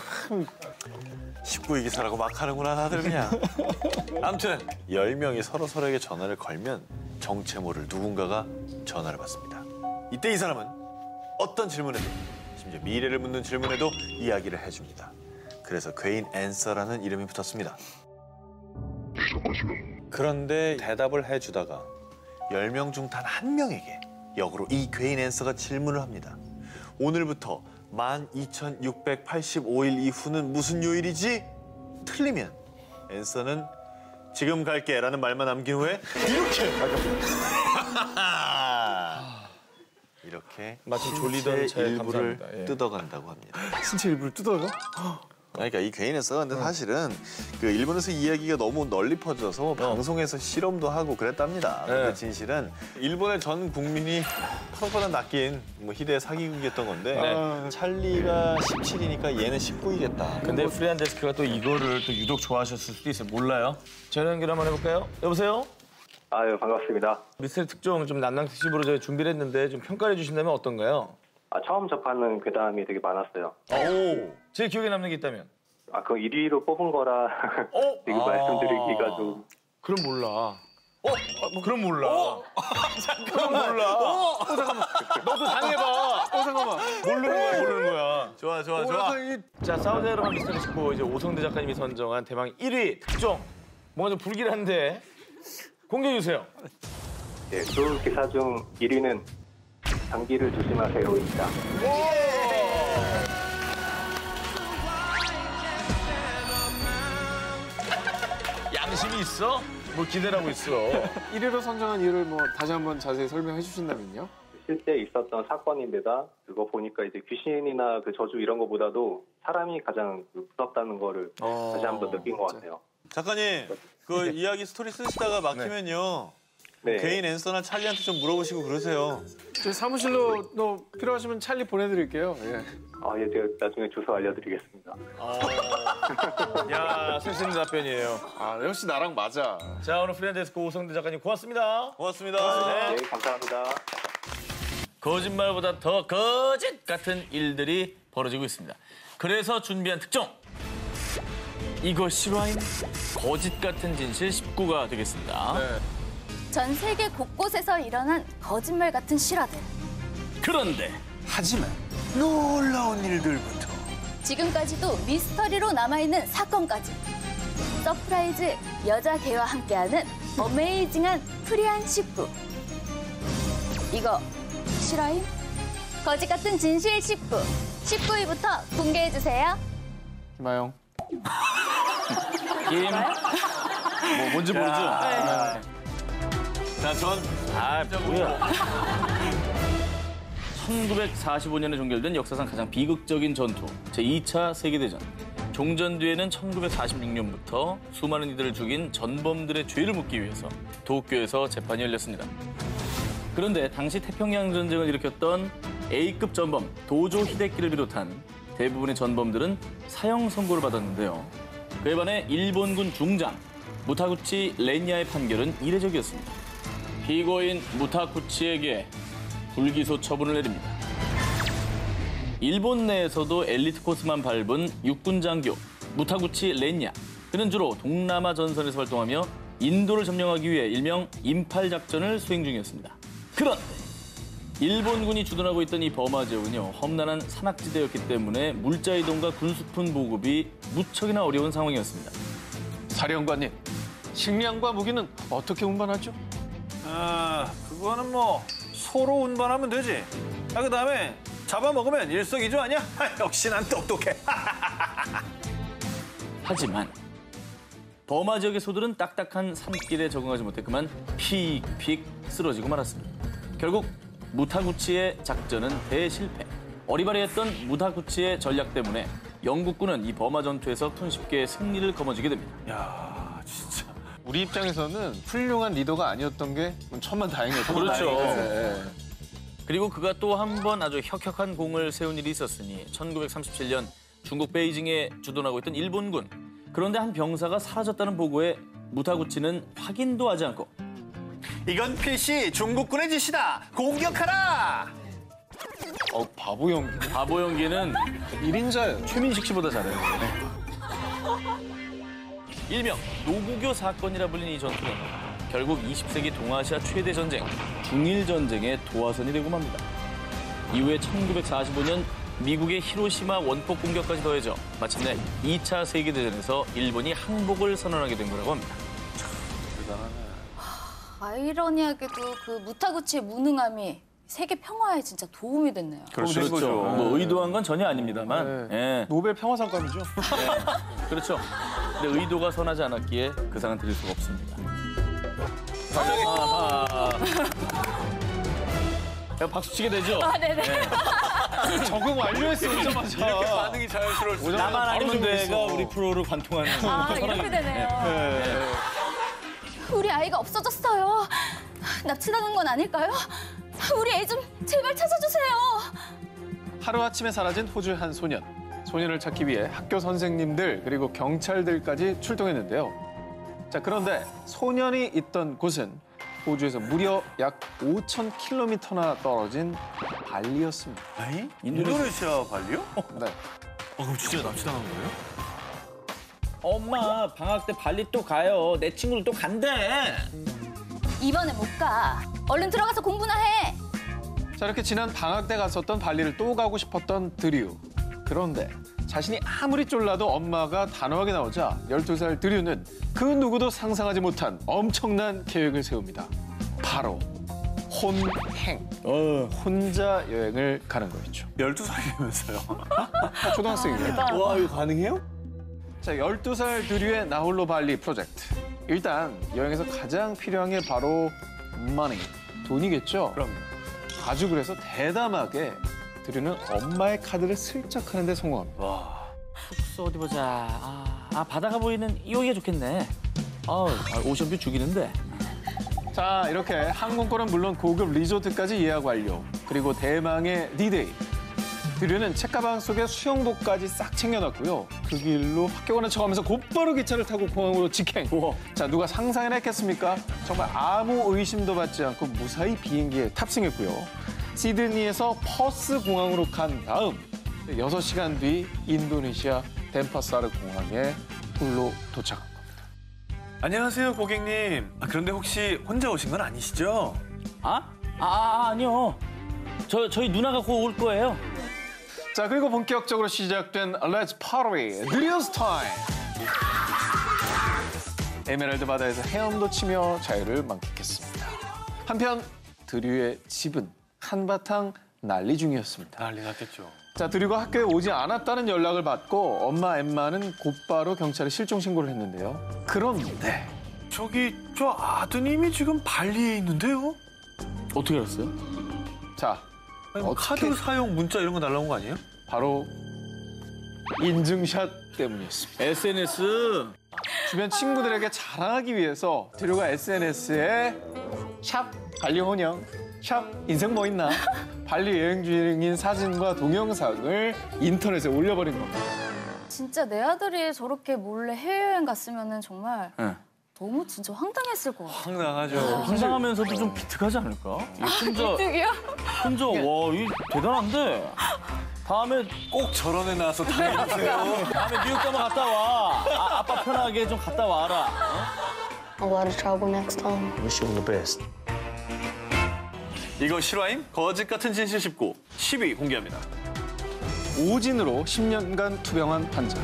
19이기사라고 막 하는구나 다들 그냥. 아무튼 10명이 서로에게 전화를 걸면 정체 모를 누군가가 전화를 받습니다. 이때 이 사람은 어떤 질문에도 심지어 미래를 묻는 질문에도 이야기를 해줍니다. 그래서 괴인 앤서라는 이름이 붙었습니다. 그런데 대답을 해주다가 10명 중 단 한 명에게 역으로 이 괴인 앤서가 질문을 합니다. 오늘부터 12,685일 이후는 무슨 요일이지? 틀리면 앤서는 지금 갈게 라는 말만 남긴 후에 이렇게 마침 졸리던 신체 차에 일부를 감사합니다. 예. 뜯어간다고 합니다. 신체 일부를 뜯어요? 그러니까 이 괴인 앤서가 근데 사실은 그 일본에서 이야기가 너무 널리 퍼져서 방송에서 실험도 하고 그랬답니다. 근데 네. 진실은 일본의 전 국민이 파릇파릇 낚인 뭐 희대의 사기극이었던 건데 네. 찰리가 17이니까 얘는 19이겠다. 근데 프리한 데스크가 또 이거를 또 유독 좋아하셨을 수도 있어요. 몰라요? 전화 연결 한번 해볼까요? 여보세요? 아유, 반갑습니다. 미스터리 특종 좀 남낭 특집으로 저희 준비를 했는데 좀 평가해 주신다면 어떤가요? 처음 접하는 괴담이 되게 많았어요. 오. 제일 기억에 남는 게 있다면? 그 1위로 뽑은 거라 지금 말씀드리기가 좀. 그럼 몰라. 그럼 몰라. 그럼 몰라. 잠깐만. 너도 당해봐. 잠깐만. 모르는 거야. 좋아. 자, 사우드 여러분 미스터리 식구 이제 오성대 작가님이 선정한 대망 1위 특종. 뭔가 좀 불길한데 공개해 주세요. 네, 두 기사 중 1위는 감기를 조심하세요입니다. 양심이 있어? 뭐 기대를 하고 있어. 1위로 선정한 이유를 뭐 다시 한번 자세히 설명해 주신다면요? 실제 있었던 사건인데다 그거 보니까 이제 귀신이나 그 저주 이런 거보다도 사람이 가장 무섭다는 거를 다시 한번 느낀 것 같아요. 작가님 그 이야기 스토리 쓰시다가 막히면요. 네. 괴인 앤서나 찰리한테 좀 물어보시고 그러세요. 저희 사무실로 또 필요하시면 찰리 보내드릴게요. 예. 예, 제가 나중에 주소 알려드리겠습니다. 야, 센스 있는 답변이에요. 역시 나랑 맞아. 자, 오늘 프리랜데스크 오성대 작가님 고맙습니다. 고맙습니다. 네, 감사합니다. 거짓말보다 더 거짓 같은 일들이 벌어지고 있습니다. 그래서 준비한 특종. 이거 실화인 거짓 같은 진실 19가 되겠습니다. 전 세계 곳곳에서 일어난 거짓말 같은 실화들. 그런데 하지만 놀라운 일들부터. 지금까지도 미스터리로 남아있는 사건까지. 서프라이즈 여자 개와 함께하는 어메이징한 프리한 19. 이거 실화임? 거짓 같은 진실 19. 19위부터 공개해주세요. 김하영. 게임 뭔지 모르죠? 자, 뭐야? 1945년에 종결된 역사상 가장 비극적인 전투, 제2차 세계대전. 종전 뒤에는 1946년부터 수많은 이들을 죽인 전범들의 죄를 묻기 위해서 도쿄에서 재판이 열렸습니다. 그런데 당시 태평양 전쟁을 일으켰던 A급 전범 도조 히데키를 비롯한 대부분의 전범들은 사형 선고를 받았는데요. 그에 반해 일본군 중장 무타구치 렌야의 판결은 이례적이었습니다. 피고인 무타구치에게 불기소 처분을 내립니다. 일본 내에서도 엘리트 코스만 밟은 육군 장교 무타구치 렌야. 그는 주로 동남아 전선에서 활동하며 인도를 점령하기 위해 일명 인팔 작전을 수행 중이었습니다. 그런데 일본군이 주둔하고 있던 이 버마 지역은요, 험난한 산악지대였기 때문에 물자 이동과 군수품 보급이 무척이나 어려운 상황이었습니다. 사령관님, 식량과 무기는 어떻게 운반하죠? 그거는 뭐 소로 운반하면 되지. 그다음에 잡아먹으면 일석이조 아니야? 역시 난 똑똑해. 하지만 버마 지역의 소들은 딱딱한 산길에 적응하지 못했지만 픽픽 쓰러지고 말았습니다. 결국 무타구치의 작전은 대실패. 어리바리했던 무타구치의 전략 때문에 영국군은 이 버마 전투에서 손쉽게 승리를 거머쥐게 됩니다. 야, 진짜. 우리 입장에서는 훌륭한 리더가 아니었던 게 천만다행이었죠. 그렇죠. 네. 그리고 그가 또 한 번 아주 혁혁한 공을 세운 일이 있었으니 1937년 중국 베이징에 주둔하고 있던 일본군. 그런데 한 병사가 사라졌다는 보고에 무타구치는 확인도 하지 않고 이건 필시 중국군의 짓이다. 공격하라. 바보 연기. 바보 연기는 1인자예요. 최민식 씨보다 잘해요. 일명 노구교 사건이라 불린 이 전투는 결국 20세기 동아시아 최대 전쟁, 중일 전쟁의 도화선이 되고 맙니다. 이후에 1945년 미국의 히로시마 원폭 공격까지 더해져 마침내 2차 세계대전에서 일본이 항복을 선언하게 된 거라고 합니다. 아이러니하게도 그 무타구치의 무능함이 세계 평화에 진짜 도움이 됐네요. 그렇죠. 거죠. 뭐 의도한 건 전혀 아닙니다만. 네. 예. 노벨 평화상감이죠. 그렇죠. 근데 의도가 선하지 않았기에 그 상은 드릴 수가 없습니다. 박수 치게 되죠? 아, 네네. 적응 완료했어, 오자마자. 이렇게 반응이 자연스러울 나만 아니면 바로 돼가 정했어. 우리 프로를 관통하는. 아, 이렇게 되네요. 네. 우리 아이가 없어졌어요. 납치당한 건 아닐까요? 우리 애 좀 제발 찾아주세요. 하루아침에 사라진 호주의 한 소년. 소년을 찾기 위해 학교 선생님들 그리고 경찰들까지 출동했는데요. 자, 그런데 소년이 있던 곳은 호주에서 무려 약 5,000km나 떨어진 발리였습니다. 에이? 인도네시아 발리요? 네. 그럼 진짜 납치당한 거예요? 엄마 방학 때 발리 또 가요. 내 친구들 또 간대. 이번에 못 가. 얼른 들어가서 공부나 해. 자, 이렇게 지난 방학 때 갔었던 발리를 또 가고 싶었던 드류. 그런데 자신이 아무리 쫄라도 엄마가 단호하게 나오자 12살 드류는 그 누구도 상상하지 못한 엄청난 계획을 세웁니다. 바로 혼행. 혼자 여행을 가는 거였죠. 12살이면서요. 초등학생이에요. 와, 이거 가능해요? 자, 12살 드류의 나홀로 발리 프로젝트. 일단 여행에서 가장 필요한 게 바로 money, 돈이겠죠? 그럼. 아주 그래서 대담하게 드류는 엄마의 카드를 슬쩍 하는데 성공합니다. 와. 숙소 어디 보자. 바다가 보이는 여기가 좋겠네. 오션뷰 죽이는데. 자, 이렇게 항공권은 물론 고급 리조트까지 예약 완료. 그리고 대망의 D-Day. 드류는 책가방 속에 수영복까지 싹 챙겨놨고요. 그 길로 학교 가는 척하면서 곧바로 기차를 타고 공항으로 직행. 자, 누가 상상이나 했겠습니까? 정말 아무 의심도 받지 않고 무사히 비행기에 탑승했고요. 시드니에서 퍼스 공항으로 간 다음 6시간 뒤 인도네시아 덴파사르 공항에 홀로 도착한 겁니다. 안녕하세요, 고객님. 그런데 혹시 혼자 오신 건 아니시죠? 아니요. 저희 누나가 곧 올 거예요. 자, 그리고 본격적으로 시작된 Let's Party, 드류스 타임. 에메랄드 바다에서 헤엄도 치며 자유를 만끽했습니다. 한편 드류의 집은 한바탕 난리 중이었습니다. 난리 났겠죠. 자, 드류가 학교에 오지 않았다는 연락을 받고 엄마 엠마는 곧바로 경찰에 실종 신고를 했는데요. 그런데 저 아드님이 지금 발리에 있는데요? 어떻게 알았어요? 자, 아니, 뭐 카드 사용 문자 이런 거 날라온 거 아니에요? 바로 인증샷 때문이었습니다. SNS. 주변 친구들에게 자랑하기 위해서 드류가 SNS에 샵 발리 혼영, 샵 인생 뭐 있나, 발리 여행 중인 사진과 동영상을 인터넷에 올려버린 겁니다. 진짜 내 아들이 저렇게 몰래 해외여행 갔으면 정말 네. 너무 진짜 황당했을 것 같아요. 황당하죠. 황당하면서도 좀 비특하지 않을까? 혼자 와, 이 대단한데. 다음에 꼭 저런 애 나와서 다녀주세요. 다음에 뉴욕 가면 갔다 와. 아빠 편하게 좀 갔다 와라. A lot of trouble next time. Wish you all the best. 이거 실화임? 거짓 같은 진실 19, 10위 공개합니다. 오진으로 10년간 투병한 환자.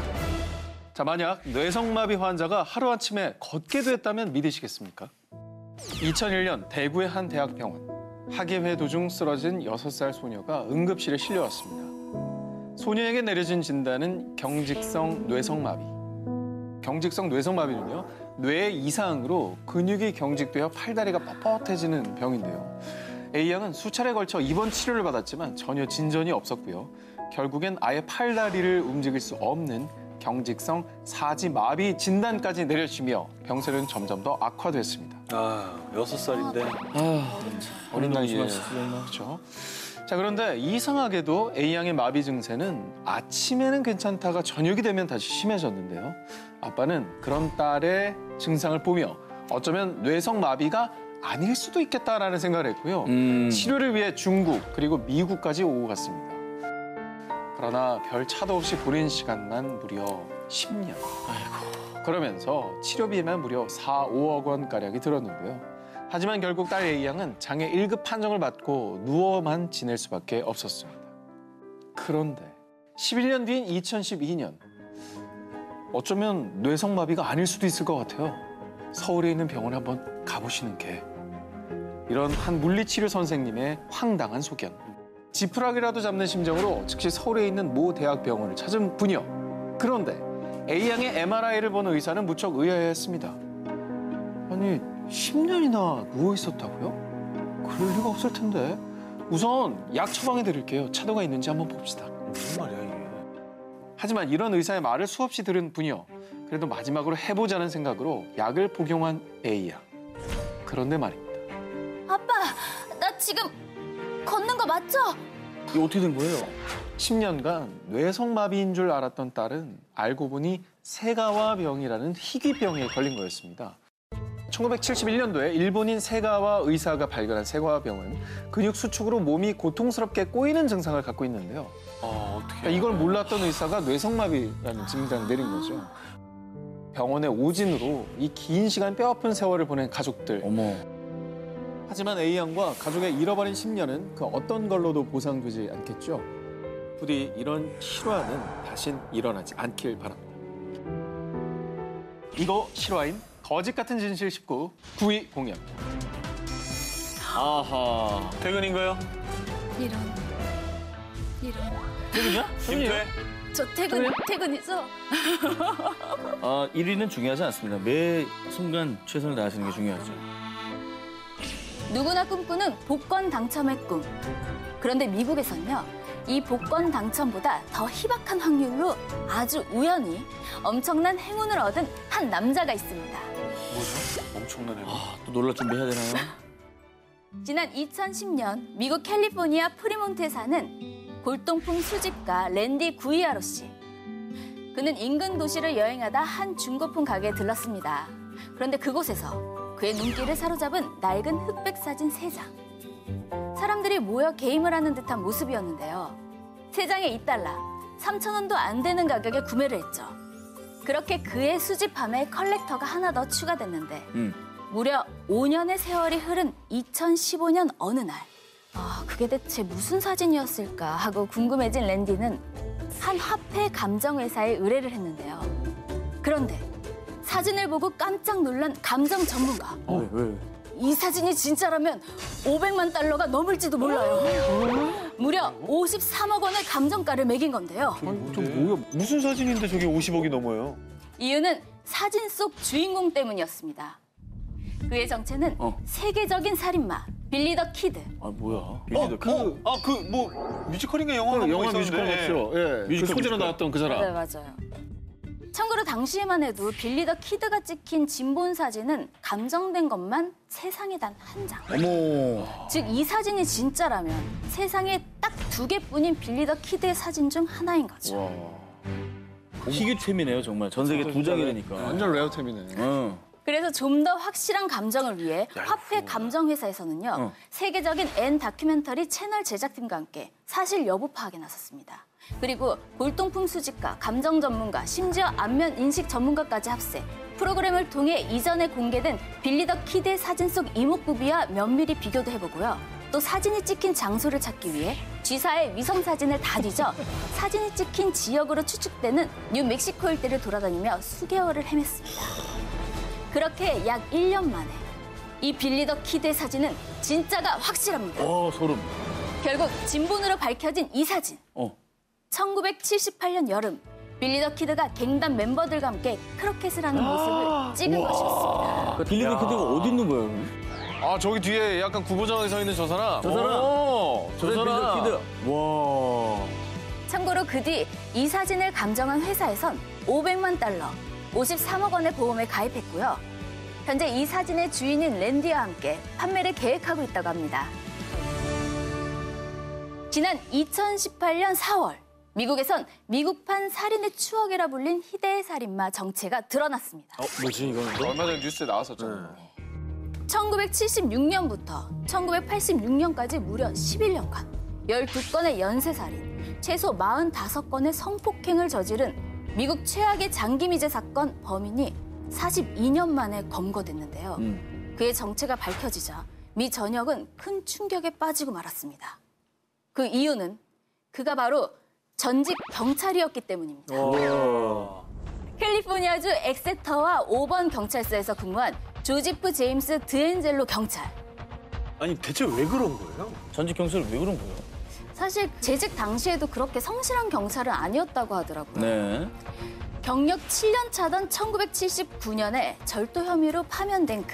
자, 만약 뇌성마비 환자가 하루아침에 걷게 됐다면 믿으시겠습니까? 2001년 대구의 한 대학병원. 학예회 도중 쓰러진 6살 소녀가 응급실에 실려왔습니다. 소녀에게 내려진 진단은 경직성 뇌성마비. 경직성 뇌성마비는요, 뇌 이상으로 근육이 경직되어 팔다리가 뻣뻣해지는 병인데요. A 양은 수차례 걸쳐 입원 치료를 받았지만 전혀 진전이 없었고요. 결국엔 아예 팔다리를 움직일 수 없는 경직성 사지마비 진단까지 내려지며 병세는 점점 더 악화됐습니다. 아, 6살인데. 어린 나이에. 조심하시죠. 그렇죠. 자, 그런데 이상하게도 A양의 마비 증세는 아침에는 괜찮다가 저녁이 되면 다시 심해졌는데요. 아빠는 그런 딸의 증상을 보며 어쩌면 뇌성 마비가 아닐 수도 있겠다라는 생각을 했고요. 치료를 위해 중국 그리고 미국까지 오고 갔습니다. 그러나 별 차도 없이 보낸 시간만 무려 10년. 그러면서 치료비에만 무려 4, 5억 원가량이 들었는데요. 하지만 결국 딸 A양은 장애 1급 판정을 받고 누워만 지낼 수밖에 없었습니다. 그런데 11년 뒤인 2012년 어쩌면 뇌성마비가 아닐 수도 있을 것 같아요. 서울에 있는 병원에 한번 가보시는 게. 이런 한 물리치료 선생님의 황당한 소견. 지푸라기라도 잡는 심정으로 즉시 서울에 있는 모 대학병원을 찾은 분이요. 그런데 A양의 MRI를 본 의사는 무척 의아해했습니다. 아니, 10년이나 누워 있었다고요? 그럴 리가 없을 텐데. 우선 약 처방해 드릴게요. 차도가 있는지 한번 봅시다. 무슨 말이야, 이게. 하지만 이런 의사의 말을 수없이 들은 분이요. 그래도 마지막으로 해보자는 생각으로 약을 복용한 A양. 그런데 말입니다. 아빠, 나 지금 걷는 거 맞죠? 이게 어떻게 된 거예요? 10년간 뇌성마비인 줄 알았던 딸은 알고 보니 세가와병이라는 희귀병에 걸린 거였습니다. 1971년도에 일본인 세가와 의사가 발견한 세가와병은 근육 수축으로 몸이 고통스럽게 꼬이는 증상을 갖고 있는데요. 어떻게. 이걸 몰랐던 의사가 뇌성마비라는 진단을 내린 거죠. 병원의 오진으로 이 긴 시간 뼈아픈 세월을 보낸 가족들. 어머. 하지만 A양과 가족의 잃어버린 10년은 그 어떤 걸로도 보상되지 않겠죠. 부디 이런 실화는 다신 일어나지 않길 바랍니다. 이거 실화인 거짓 같은 진실 19 9위 공개합니다. 아하. 퇴근인가요? 이런. 퇴근이야? 김퇴? 저 퇴근이죠? 아, 1위는 중요하지 않습니다. 매 순간 최선을 다하시는 게 중요하죠. 누구나 꿈꾸는 복권 당첨의 꿈. 그런데 미국에선요, 이 복권 당첨보다 더 희박한 확률로 아주 우연히 엄청난 행운을 얻은 한 남자가 있습니다. 뭐죠? 엄청난 행운. 또 놀랄 준비해야 되나요? 지난 2010년 미국 캘리포니아 프리몬트에 사는 골동품 수집가 랜디 구이아로 씨. 그는 인근 도시를 여행하다 한 중고품 가게에 들렀습니다. 그런데 그곳에서 그의 눈길을 사로잡은 낡은 흑백 사진 3장. 사람들이 모여 게임을 하는 듯한 모습이었는데요. 3장에 $2, 3,000원도 안 되는 가격에 구매를 했죠. 그렇게 그의 수집함에 컬렉터가 하나 더 추가됐는데 무려 5년의 세월이 흐른 2015년 어느 날 그게 대체 무슨 사진이었을까 하고 궁금해진 랜디는 한 화폐 감정회사에 의뢰를 했는데요. 그런데 사진을 보고 깜짝 놀란 감정 전문가. 왜? 이 사진이 진짜라면 $500만 넘을지도 몰라요. 무려 53억 원의 감정가를 매긴 건데요. 저 뭐야? 무슨 사진인데 저게 50억이 넘어요? 이유는 사진 속 주인공 때문이었습니다. 그의 정체는 세계적인 살인마 빌리 더 키드. 아, 뭐야? 뮤지컬인가 영화 영화 뮤지컬 맞죠? 예. 그 소재로 나왔던 그 사람. 네, 맞아요. 참고로 당시에만 해도 빌리 더 키드가 찍힌 진본 사진은 감정된 것만 세상에 단 한 장. 어머. 즉 이 사진이 진짜라면 세상에 딱 2개뿐인 빌리 더 키드의 사진 중 하나인 거죠. 와. 희귀템이네요, 정말. 전 세계 2장이라니까. 완전 레어템이네. 그래서 좀 더 확실한 감정을 위해 화폐 감정 회사에서는요. 세계적인 N 다큐멘터리 채널 제작팀과 함께 사실 여부 파악에 나섰습니다. 그리고 골동품 수집가, 감정 전문가, 심지어 안면 인식 전문가까지 합세 프로그램을 통해 이전에 공개된 빌리 더 키드의 사진 속 이목구비와 면밀히 비교도 해보고요. 또 사진이 찍힌 장소를 찾기 위해 G사의 위성 사진을 다 뒤져 사진이 찍힌 지역으로 추측되는 뉴멕시코 일대를 돌아다니며 수개월을 헤맸습니다. 그렇게 약 1년 만에 이 빌리 더 키드의 사진은 진짜가 확실합니다. 소름. 결국 진본으로 밝혀진 이 사진. 1978년 여름 빌리 더 키드가 갱단 멤버들과 함께 크로켓을 하는 모습을 찍은 것이었습니다. 빌리 더 키드가 어디 있는 거예요? 아, 저기 뒤에 약간 구보정하게 서 있는 저 사람. 저 사람. 저 빌리 더 사람. 키드. 와. 참고로 그 뒤 이 사진을 감정한 회사에선 500만 달러, 53억 원의 보험에 가입했고요. 현재 이 사진의 주인인 랜디와 함께 판매를 계획하고 있다고 합니다. 지난 2018년 4월, 미국에선 미국판 살인의 추억이라 불린 희대의 살인마 정체가 드러났습니다. 뭐지 이거는? 얼마 전에 뉴스에 나왔었잖아요. 1970년부터 1986년까지 무려 11년간 12건의 연쇄살인, 최소 45건의 성폭행을 저지른 미국 최악의 장기미제 사건 범인이 42년 만에 검거됐는데요. 그의 정체가 밝혀지자 미 전역은 큰 충격에 빠지고 말았습니다. 그 이유는 그가 바로 전직 경찰이었기 때문입니다. 캘리포니아주 엑세터와 5번 경찰서에서 근무한 조지프 제임스 드엔젤로 경찰. 아니 대체 왜 그런 거예요? 전직 경찰 왜 그런 거예요? 사실 재직 당시에도 그렇게 성실한 경찰은 아니었다고 하더라고요. 네. 경력 7년 차던 1979년에 절도 혐의로 파면된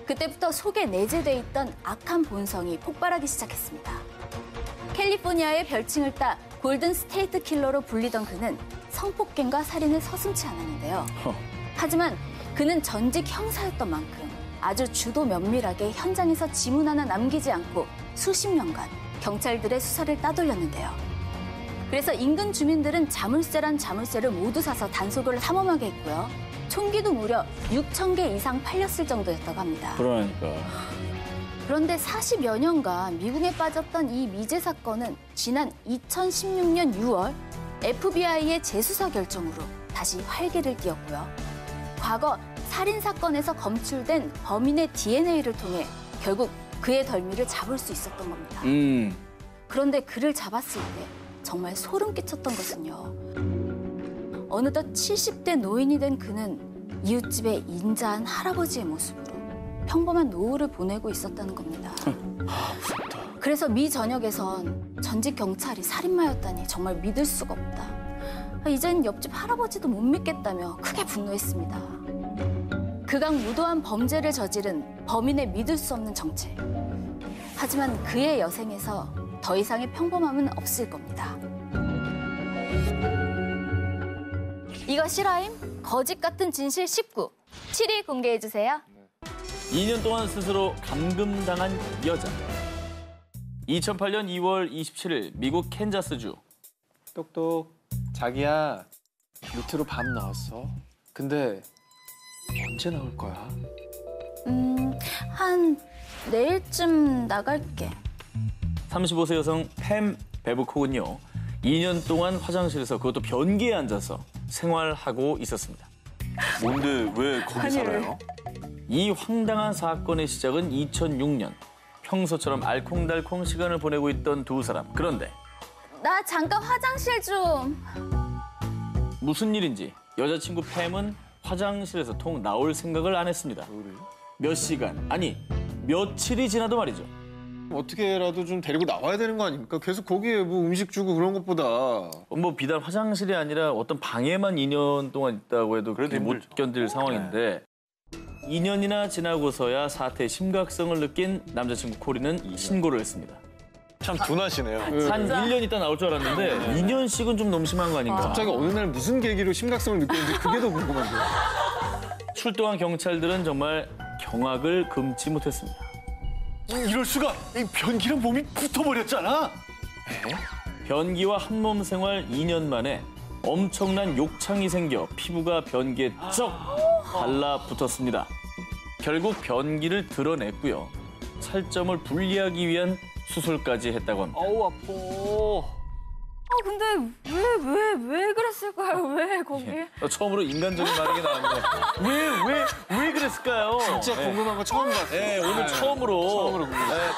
그때부터 속에 내재돼 있던 악한 본성이 폭발하기 시작했습니다. 캘리포니아의 별칭을 따 골든 스테이트 킬러로 불리던 그는 성폭행과 살인을 서슴지 않았는데요. 하지만 그는 전직 형사였던 만큼 아주 주도 면밀하게 현장에서 지문 하나 남기지 않고 수십 년간 경찰들의 수사를 따돌렸는데요. 그래서 인근 주민들은 자물쇠란 자물쇠를 모두 사서 단속을 삼엄하게 했고요. 총기도 무려 6,000개 이상 팔렸을 정도였다고 합니다. 그러니까. 그런데 40여 년간 미궁에 빠졌던 이 미제 사건은 지난 2016년 6월 FBI의 재수사 결정으로 다시 활기를 띠었고요. 과거 살인 사건에서 검출된 범인의 DNA를 통해 결국 그의 덜미를 잡을 수 있었던 겁니다. 그런데 그를 잡았을 때 정말 소름 끼쳤던 것은요. 어느덧 70대 노인이 된 그는 이웃집의 인자한 할아버지의 모습으로 평범한 노후를 보내고 있었다는 겁니다. 그래서 미 전역에선 전직 경찰이 살인마였다니 정말 믿을 수가 없다. 이젠 옆집 할아버지도 못 믿겠다며 크게 분노했습니다. 극악무도한 범죄를 저지른 범인의 믿을 수 없는 정체. 하지만 그의 여생에서 더 이상의 평범함은 없을 겁니다. 이거 실화임? 거짓 같은 진실 19. 7위 공개해주세요. 2년 동안 스스로 감금당한 여자. 2008년 2월 27일 미국 캔자스주. 똑똑. 자기야, 밑으로 밥 나왔어. 근데 언제 나올 거야? 한 내일쯤 나갈게. 35세 여성 팸 베브콕은요. 2년 동안 화장실에서 그것도 변기에 앉아서 생활하고 있었습니다. 뭔데 왜 거기 살아요? 이 황당한 사건의 시작은 2006년. 평소처럼 알콩달콩 시간을 보내고 있던 두 사람. 그런데 나 잠깐 화장실 좀. 무슨 일인지 여자친구 팸은 화장실에서 통 나올 생각을 안 했습니다. 몇 시간, 아니 며칠이 지나도 말이죠. 어떻게라도 좀 데리고 나와야 되는 거 아닙니까? 계속 거기에 뭐 음식 주고 그런 것보다. 뭐 비단 화장실이 아니라 어떤 방에만 2년 동안 있다고 해도 그래도 못 힘들죠. 견딜 상황인데 2년이나 지나고서야 사태의 심각성을 느낀 남자친구 코리는 신고를 했습니다. 참 둔하시네요. 한 1년 있다 나올 줄 알았는데 2년씩은 좀 너무 심한 거 아닌가. 갑자기 어느 날 무슨 계기로 심각성을 느꼈는지 그게 더 궁금한데요. 출동한 경찰들은 정말 경악을 금치 못했습니다. 이럴 수가! 이 변기랑 몸이 붙어버렸잖아! 변기와 한몸 생활 2년 만에 엄청난 욕창이 생겨 피부가 변기에 쩍 달라붙었습니다. 결국 변기를 드러냈고요. 살점을 분리하기 위한 수술까지 했다고 합니다. 어우, 아파. 근데 왜 그랬을까요? 왜 거기? 처음으로 인간적인 반응이 나왔는데 왜 그랬을까요? 진짜 궁금한 거 처음 봤어요. 네, 오늘 처음으로 궁금해요.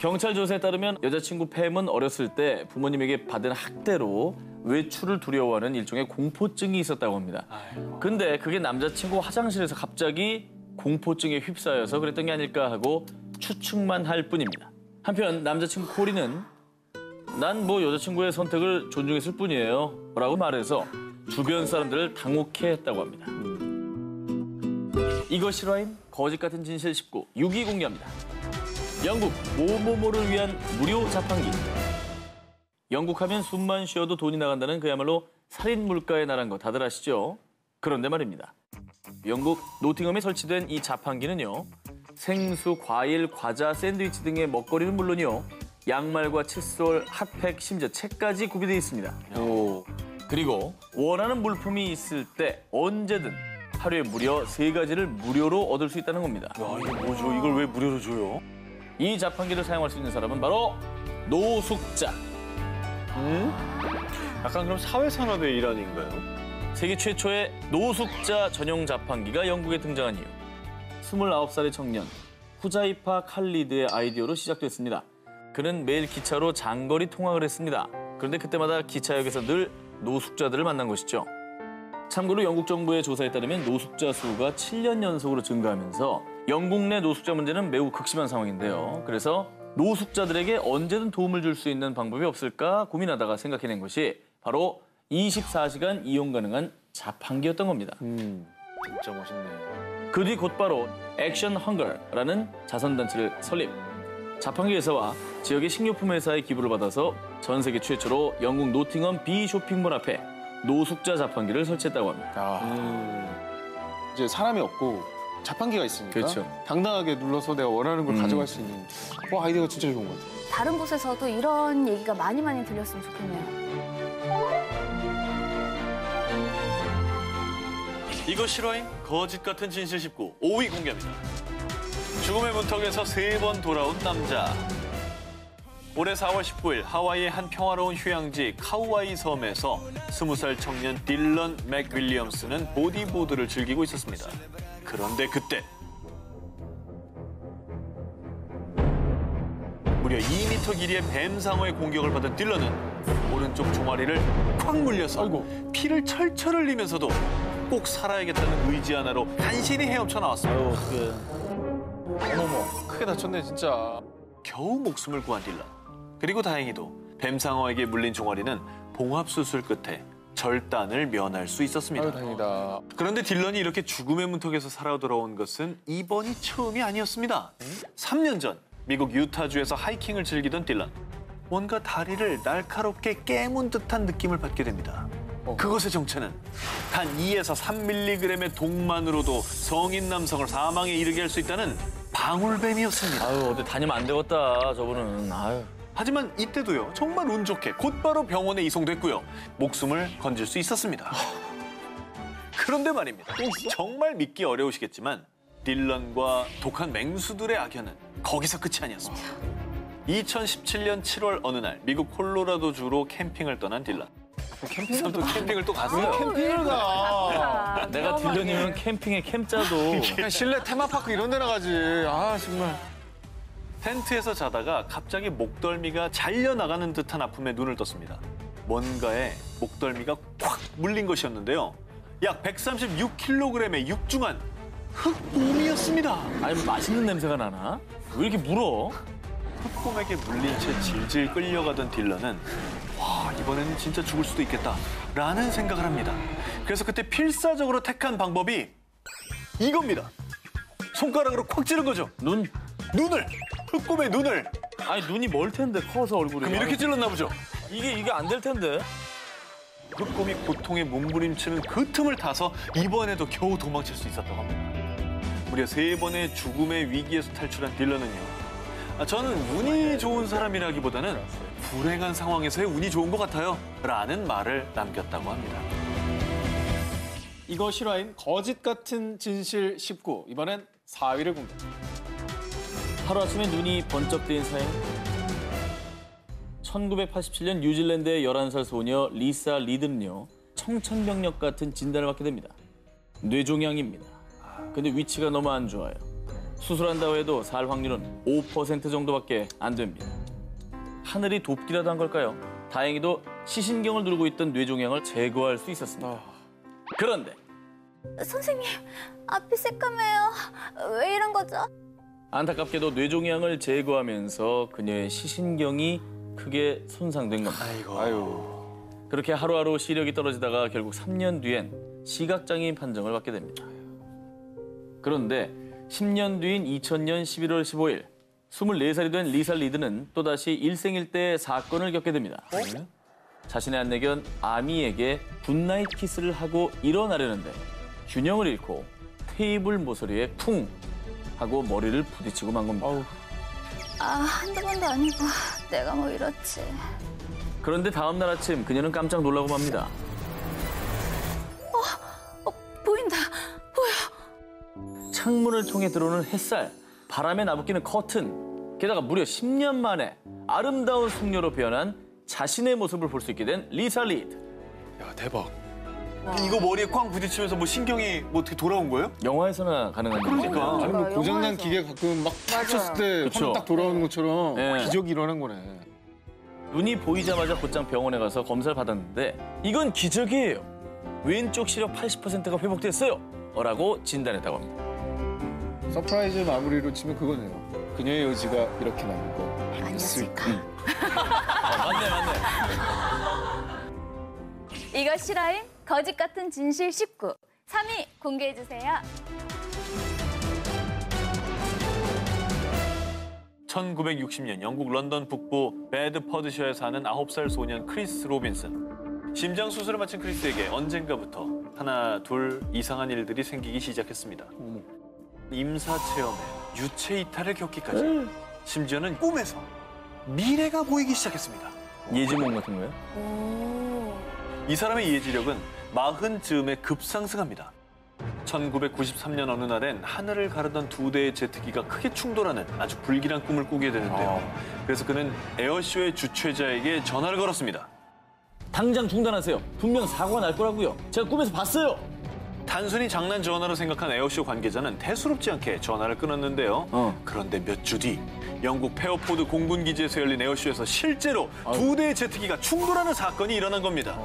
경찰 조사에 따르면 여자친구 팸은 어렸을 때 부모님에게 받은 학대로 외출을 두려워하는 일종의 공포증이 있었다고 합니다. 근데 그게 남자친구 화장실에서 갑자기 공포증에 휩싸여서 그랬던 게 아닐까 하고 추측만 할 뿐입니다. 한편 남자친구 코리는 난 뭐 여자친구의 선택을 존중했을 뿐이에요 라고 말해서 주변 사람들을 당혹해 했다고 합니다. 이거 실화임? 거짓 같은 진실 19, 6위 공개합니다. 영국 모모모를 위한 무료 자판기. 영국 하면 숨만 쉬어도 돈이 나간다는 그야말로 살인 물가의 나라인 거 다들 아시죠? 그런데 말입니다. 영국 노팅엄에 설치된 이 자판기는요. 생수, 과일, 과자, 샌드위치 등의 먹거리는 물론이요. 양말과 칫솔, 핫팩, 심지어 책까지 구비되어 있습니다. 그리고 원하는 물품이 있을 때 언제든 하루에 무려 3가지를 무료로 얻을 수 있다는 겁니다. 와, 이거 뭐죠? 이걸 왜 무료로 줘요? 이 자판기를 사용할 수 있는 사람은 바로 노숙자. 약간 그럼 사회산업의 일환인가요? 세계 최초의 노숙자 전용 자판기가 영국에 등장한 이유. 29살의 청년 후자이파 칼리드의 아이디어로 시작됐습니다. 그는 매일 기차로 장거리 통학을 했습니다. 그런데 그때마다 기차역에서 늘 노숙자들을 만난 것이죠. 참고로 영국 정부의 조사에 따르면 노숙자 수가 7년 연속으로 증가하면서 영국 내 노숙자 문제는 매우 극심한 상황인데요. 그래서 노숙자들에게 언제든 도움을 줄 수 있는 방법이 없을까 고민하다가 생각해낸 것이 바로 24시간 이용 가능한 자판기였던 겁니다. 진짜 멋있네. 그 뒤 곧바로 액션 헝거라는 자선단체를 설립. 자판기 회사와 지역의 식료품 회사의 기부를 받아서 전 세계 최초로 영국 노팅엄 비 쇼핑몰 앞에 노숙자 자판기를 설치했다고 합니다. 이제 사람이 없고 자판기가 있으니까 그렇죠. 당당하게 눌러서 내가 원하는 걸 가져갈 수 있는 아이디어가 진짜 좋은 것 같아요. 다른 곳에서도 이런 얘기가 많이 들렸으면 좋겠네요. 이거 실화임? 거짓 같은 진실 19, 5위 공개합니다. 죽음의 문턱에서 3번 돌아온 남자. 올해 4월 19일 하와이의 한 평화로운 휴양지 카우아이 섬에서 20살 청년 딜런 맥윌리엄스는 보디보드를 즐기고 있었습니다. 그런데 그때 무려 2m 길이의 뱀상어의 공격을 받은 딜런은 오른쪽 종아리를 콱 물려서 피를 철철 흘리면서도 꼭 살아야겠다는 의지 하나로 간신히 헤엄쳐 나왔습니다. 크게 다쳤네 진짜. 겨우 목숨을 구한 딜런. 그리고 다행히도 뱀상어에게 물린 종아리는 봉합수술 끝에 절단을 면할 수 있었습니다. 아유 다행이다. 그런데 딜런이 이렇게 죽음의 문턱에서 살아 돌아온 것은 이번이 처음이 아니었습니다. 3년 전 미국 유타주에서 하이킹을 즐기던 딜런. 뭔가 다리를 날카롭게 깨문 듯한 느낌을 받게 됩니다. 그것의 정체는 단 2에서 3mg의 독만으로도 성인 남성을 사망에 이르게 할 수 있다는 방울뱀이었습니다. 아유, 어디 다니면 안 되겠다, 저분은. 아유. 하지만 이때도요, 정말 운 좋게 곧바로 병원에 이송됐고요. 목숨을 건질 수 있었습니다. 그런데 말입니다. 정말 믿기 어려우시겠지만 딜런과 독한 맹수들의 악연은 거기서 끝이 아니었습니다. 2017년 7월 어느 날 미국 콜로라도주로 캠핑을 떠난 딜런. 캠핑을 또 갔어요. 캠핑을 가. 내가 딜런이면 캠핑에 캠짜도. 그냥 실내 테마파크 이런 데나 가지. 아 정말. 텐트에서 자다가 갑자기 목덜미가 잘려나가는 듯한 아픔에 눈을 떴습니다. 뭔가에 목덜미가 콱 물린 것이었는데요. 약 136kg의 육중한 흑곰이었습니다. 아니, 맛있는 냄새가 나나? 왜 이렇게 물어? 흑곰에게 물린 채 질질 끌려가던 딜런은 와, 이번에는 진짜 죽을 수도 있겠다라는 생각을 합니다. 그래서 그때 필사적으로 택한 방법이 이겁니다. 손가락으로 콱 찌른 거죠. 눈을! 흑곰의 눈을! 아니, 눈이 멀 텐데, 커서 얼굴이. 그럼 이렇게 찔렀나 보죠. 이게 안 될 텐데. 흑곰이 고통에 몸부림치는 그 틈을 타서 이번에도 겨우 도망칠 수 있었다고 합니다. 무려 3번의 죽음의 위기에서 탈출한 딜런은요. 저는 운이 좋은 사람이라기보다는 불행한 상황에서의 운이 좋은 것 같아요. 라는 말을 남겼다고 합니다. 이거 실화인 거짓 같은 진실 19. 이번엔 4위를 공개합니다. 하루아침에 눈이 번쩍 뜨인 사연. 1987년 뉴질랜드의 11살 소녀 리사 리드는요. 청천벽력 같은 진단을 받게 됩니다. 뇌종양입니다. 근데 위치가 너무 안 좋아요. 수술한다고 해도 살 확률은 5% 정도밖에 안 됩니다. 하늘이 돕기라도 한 걸까요? 다행히도 시신경을 누르고 있던 뇌종양을 제거할 수 있었습니다. 그런데 선생님, 앞이 새까매요. 왜 이런 거죠? 안타깝게도 뇌종양을 제거하면서 그녀의 시신경이 크게 손상된 겁니다. 아유. 그렇게 하루하루 시력이 떨어지다가 결국 3년 뒤엔 시각장애인 판정을 받게 됩니다. 그런데 10년 뒤인 2000년 11월 15일 24살이 된 리사 리드는 또다시 일생일대의 사건을 겪게 됩니다. 자신의 안내견 아미에게 굿나잇 키스를 하고 일어나려는데 균형을 잃고 테이블 모서리에 쿵 하고 머리를 부딪히고 만 겁니다. 한두 번도 아니고 내가 뭐 이렇지. 그런데 다음 날 아침 그녀는 깜짝 놀라고 맙니다. 보인다. 보여. 창문을 통해 들어오는 햇살, 바람에 나부끼는 커튼, 게다가 무려 10년 만에 아름다운 숙녀로 변한 자신의 모습을 볼 수 있게 된 리사 리드. 야, 대박. 이거 머리에 꽝 부딪히면서 뭐 신경이 뭐 어떻게 돌아온 거예요? 영화에서나 가능한 일이죠. 그러니까. 아니 뭐 영화에서. 고장난 기계 가끔 막 쳤을 때 그쵸. 화면 딱 돌아오는 것처럼 네. 기적이 일어난 거네. 눈이 보이자마자 곧장 병원에 가서 검사를 받았는데 이건 기적이에요. 왼쪽 시력 80%가 회복됐어요. 라고 진단했다고 합니다. 서프라이즈 마무리로 치면 그거네요. 그녀의 의지가 이렇게 남은 거 아니었을까? 맞네. 이거 실화임? 거짓 같은 진실 19. 3위 공개해주세요. 1960년 영국 런던 북부 베드퍼드셔에 사는 9살 소년 크리스 로빈슨. 심장 수술을 마친 크리스에게 언젠가부터 하나 둘 이상한 일들이 생기기 시작했습니다. 임사 체험에 유체 이탈을 겪기까지. 심지어는 꿈에서 미래가 보이기 시작했습니다. 예지몽 같은 거예요? 이 사람의 예지력은 40즈음에 급상승합니다. 1993년 어느 날엔 하늘을 가르던 두 대의 제트기가 크게 충돌하는 아주 불길한 꿈을 꾸게 되는데요. 그래서 그는 에어쇼의 주최자에게 전화를 걸었습니다. 당장 중단하세요. 분명 사고가 날 거라고요. 제가 꿈에서 봤어요. 단순히 장난 전화로 생각한 에어쇼 관계자는 대수롭지 않게 전화를 끊었는데요. 그런데 몇 주 뒤 영국 페어포드 공군 기지에서 열린 에어쇼에서 실제로 두 대의 제트기가 충돌하는 사건이 일어난 겁니다.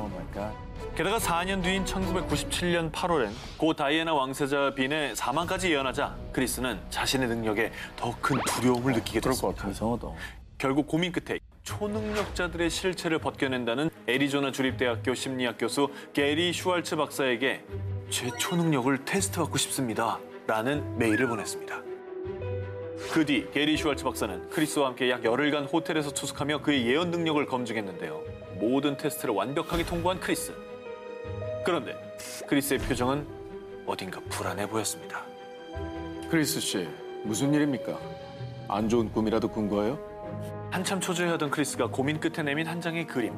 게다가 4년 뒤인 1997년 8월엔 고 다이애나 왕세자 빈의 사망까지 예언하자 크리스는 자신의 능력에 더 큰 두려움을 느끼게 됐습니다. 이상하다. 결국 고민 끝에 초능력자들의 실체를 벗겨낸다는 애리조나 주립대학교 심리학 교수 게리 슈왈츠 박사에게 제 초능력을 테스트받고 싶습니다. 라는 메일을 보냈습니다. 그 뒤 게리 슈왈츠 박사는 크리스와 함께 약 열흘간 호텔에서 투숙하며 그의 예언 능력을 검증했는데요. 모든 테스트를 완벽하게 통과한 크리스. 그런데 크리스의 표정은 어딘가 불안해 보였습니다. 크리스 씨, 무슨 일입니까? 안 좋은 꿈이라도 꾼 거예요? 한참 초조해하던 크리스가 고민 끝에 내민 한 장의 그림.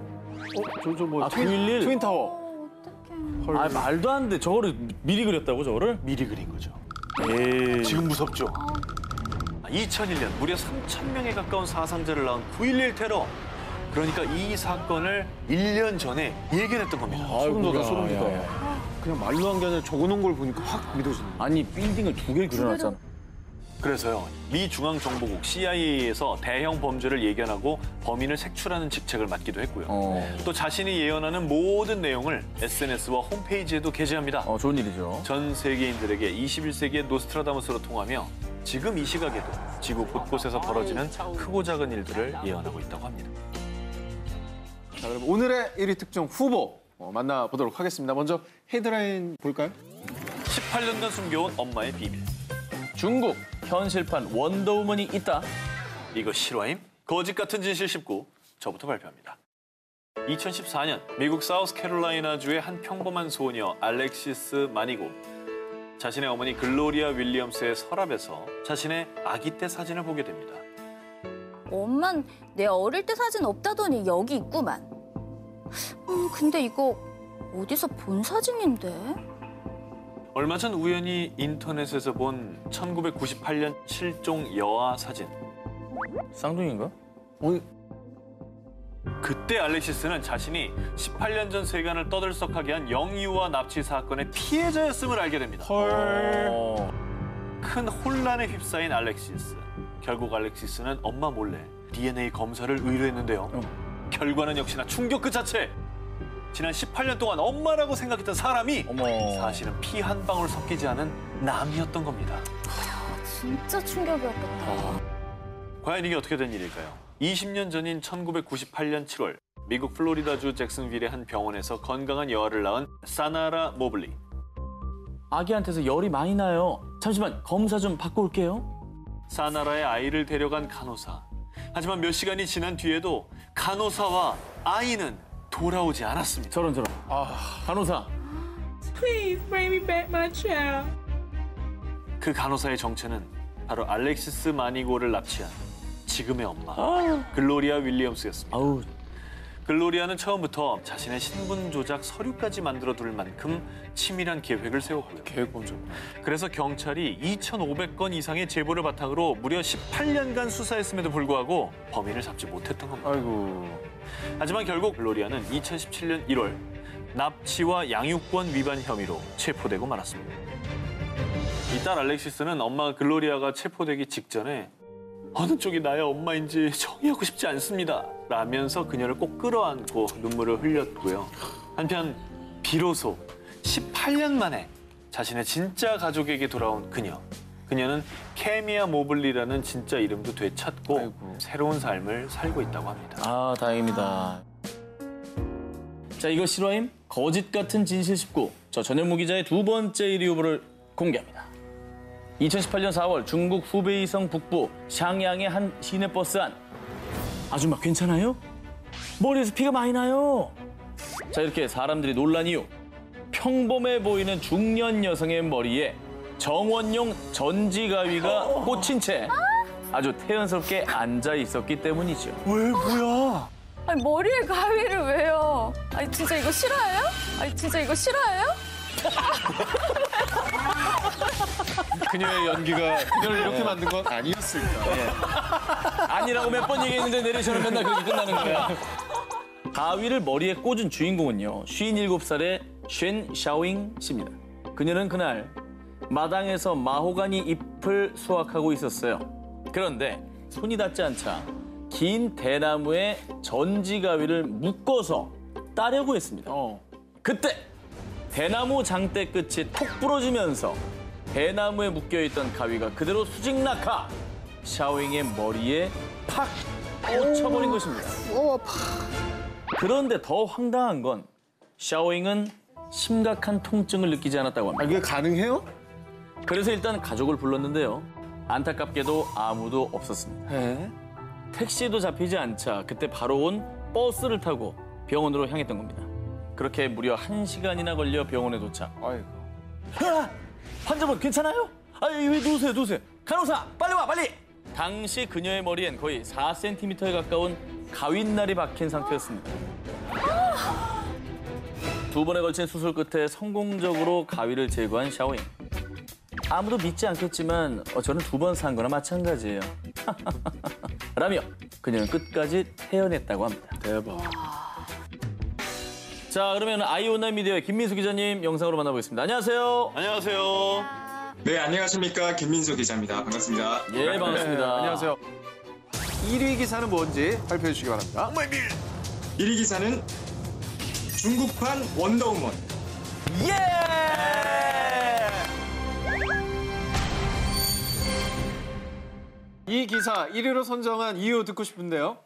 저저 뭐 911? 트윈타워. 아, 말도 안 돼. 저거를 미리 그렸다고, 저거를? 미리 그린 거죠. 에이. 지금 무섭죠? 2001년 무려 3,000명에 가까운 사상자를 낳은 9.11 테러. 그러니까 이 사건을 1년 전에 예견했던 겁니다. 소름 돋아, 소름 야, 돋아. 야. 그냥 말로 한 게 아니라 적어놓은 걸 보니까 확 믿어지네. 아니, 빌딩을 두 개를 그려놨잖아. 그래서요, 미 중앙정보국 CIA에서 대형 범죄를 예견하고 범인을 색출하는 직책을 맡기도 했고요. 또 자신이 예언하는 모든 내용을 SNS와 홈페이지에도 게재합니다. 좋은 일이죠. 전 세계인들에게 21세기의 노스트라다무스로 통하며 지금 이 시각에도 지구 곳곳에서 벌어지는 크고 작은 일들을 예언하고 있다고 합니다. 자, 그럼 오늘의 1위 특종 후보 만나보도록 하겠습니다. 먼저 헤드라인 볼까요? 18년간 숨겨온 엄마의 비밀. 중국 현실판 원더우먼이 있다. 이거 실화임? 거짓 같은 진실 19. 저부터 발표합니다. 2014년 미국 사우스캐롤라이나주의 한 평범한 소녀 알렉시스 마니고. 자신의 어머니 글로리아 윌리엄스의 서랍에서 자신의 아기 때 사진을 보게 됩니다. 엄만 내 어릴 때 사진 없다더니 여기 있구만. 근데 이거 어디서 본 사진인데? 얼마 전 우연히 인터넷에서 본 1998년 실종 여아 사진. 쌍둥이인가? 그때 알렉시스는 자신이 18년 전 세간을 떠들썩하게 한 영유아 납치 사건의 피해자였음을 알게 됩니다. 큰 혼란에 휩싸인 알렉시스. 결국 알렉시스는 엄마 몰래 DNA 검사를 의뢰했는데요. 결과는 역시나 충격 그 자체. 지난 18년 동안 엄마라고 생각했던 사람이 사실은 피 한 방울 섞이지 않은 남이었던 겁니다. 진짜 충격이었겠다. 과연 이게 어떻게 된 일일까요? 20년 전인 1998년 7월 미국 플로리다주 잭슨빌의 한 병원에서 건강한 여아를 낳은 사나라 모블리. 아기한테서 열이 많이 나요. 잠시만 검사 좀 받고 올게요. 사나라의 아이를 데려간 간호사. 하지만 몇 시간이 지난 뒤에도 간호사와 아이는 돌아오지 않았습니다. 저런. 간호사. Please bring me back my child. 그 간호사의 정체는 바로 알렉시스 마니고를 납치한 지금의 엄마 글로리아 윌리엄스였습니다. 아우. 글로리아는 처음부터 자신의 신분 조작 서류까지 만들어둘 만큼 치밀한 계획을 세웠고요. 계획 먼저. 그래서 경찰이 2,500건 이상의 제보를 바탕으로 무려 18년간 수사했음에도 불구하고 범인을 잡지 못했던 겁니다. 아이고. 하지만 결국 글로리아는 2017년 1월 납치와 양육권 위반 혐의로 체포되고 말았습니다. 이 딸 알렉시스는 엄마 글로리아가 체포되기 직전에 어느 쪽이 나의 엄마인지 정의하고 싶지 않습니다 라면서 그녀를 꼭 끌어안고 눈물을 흘렸고요. 한편 비로소 18년 만에 자신의 진짜 가족에게 돌아온 그녀. 그녀는 케미아 모블리라는 진짜 이름도 되찾고 아이고. 새로운 삶을 살고 있다고 합니다. 아, 다행입니다. 자, 이거 실화임? 거짓 같은 진실 19. 저 전현무 기자의 두 번째 1위 후보를 공개합니다. 2018년 4월 중국 후베이성 북부 샹양의 한 시내버스 안. 아줌마 괜찮아요? 머리에서 피가 많이 나요. 자, 이렇게 사람들이 놀란 이유. 평범해 보이는 중년 여성의 머리에 정원용 전지가위가 꽂힌 채 아주 태연스럽게 앉아 있었기 때문이죠. 왜 뭐야? 아니, 머리에 가위를 왜요? 아니, 진짜 이거 실화예요? 그녀의 연기가 그녀를 이렇게 만든 건 아니었을까. 아니라고 몇 번 얘기했는데 내리셔는 맨날 그렇게 끝나는 거야. 가위를 머리에 꽂은 주인공은요. 57살의 쉔 샤오잉 씨입니다. 그녀는 그날 마당에서 마호가니 잎을 수확하고 있었어요. 그런데 손이 닿지 않자 긴 대나무에 전지가위를 묶어서 따려고 했습니다. 그때 대나무 장대 끝이 톡 부러지면서 대나무에 묶여있던 가위가 그대로 수직낙하 샤오잉의 머리에 팍 꽂혀버린 것입니다. 그런데 더 황당한 건 샤오잉은 심각한 통증을 느끼지 않았다고 합니다. 이게 가능해요? 그래서 일단 가족을 불렀는데요. 안타깝게도 아무도 없었습니다. 네. 택시도 잡히지 않자 그때 바로 온 버스를 타고 병원으로 향했던 겁니다. 그렇게 무려 1시간이나 걸려 병원에 도착. 아이고. 환자분 괜찮아요? 왜 누우세요. 간호사 빨리 와 빨리. 당시 그녀의 머리엔 거의 4cm에 가까운 가윗날이 박힌 상태였습니다. 2번에 걸친 수술 끝에 성공적으로 가위를 제거한 샤오잉. 아무도 믿지 않겠지만 저는 2번 산 거나 마찬가지예요. 라며 그녀는 끝까지 태어냈다고 합니다. 대박. 자, 그러면 아이온라인 미디어의 김민수 기자님 영상으로 만나보겠습니다. 안녕하세요. 안녕하세요. 네, 안녕하십니까. 김민수 기자입니다. 반갑습니다. 예, 반갑습니다. 안녕하세요. 1위 기사는 뭔지 발표해 주시기 바랍니다. 1위 기사는 중국판 원더우먼. 이 기사 1위로 선정한 이유 듣고 싶은데요.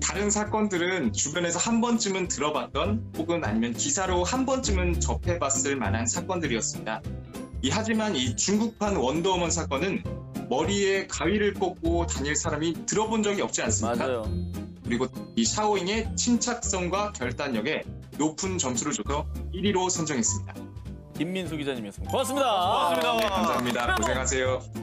다른 사건들은 주변에서 한 번쯤은 들어봤던 혹은 아니면 기사로 한 번쯤은 접해봤을 만한 사건들이었습니다. 하지만 이 중국판 원더우먼 사건은 머리에 가위를 꽂고 다닐 사람이 들어본 적이 없지 않습니까? 맞아요. 그리고 이 샤오잉의 침착성과 결단력에 높은 점수를 줘서 1위로 선정했습니다. 김민수 기자님이었습니다. 고맙습니다. 네, 감사합니다. 고생하세요.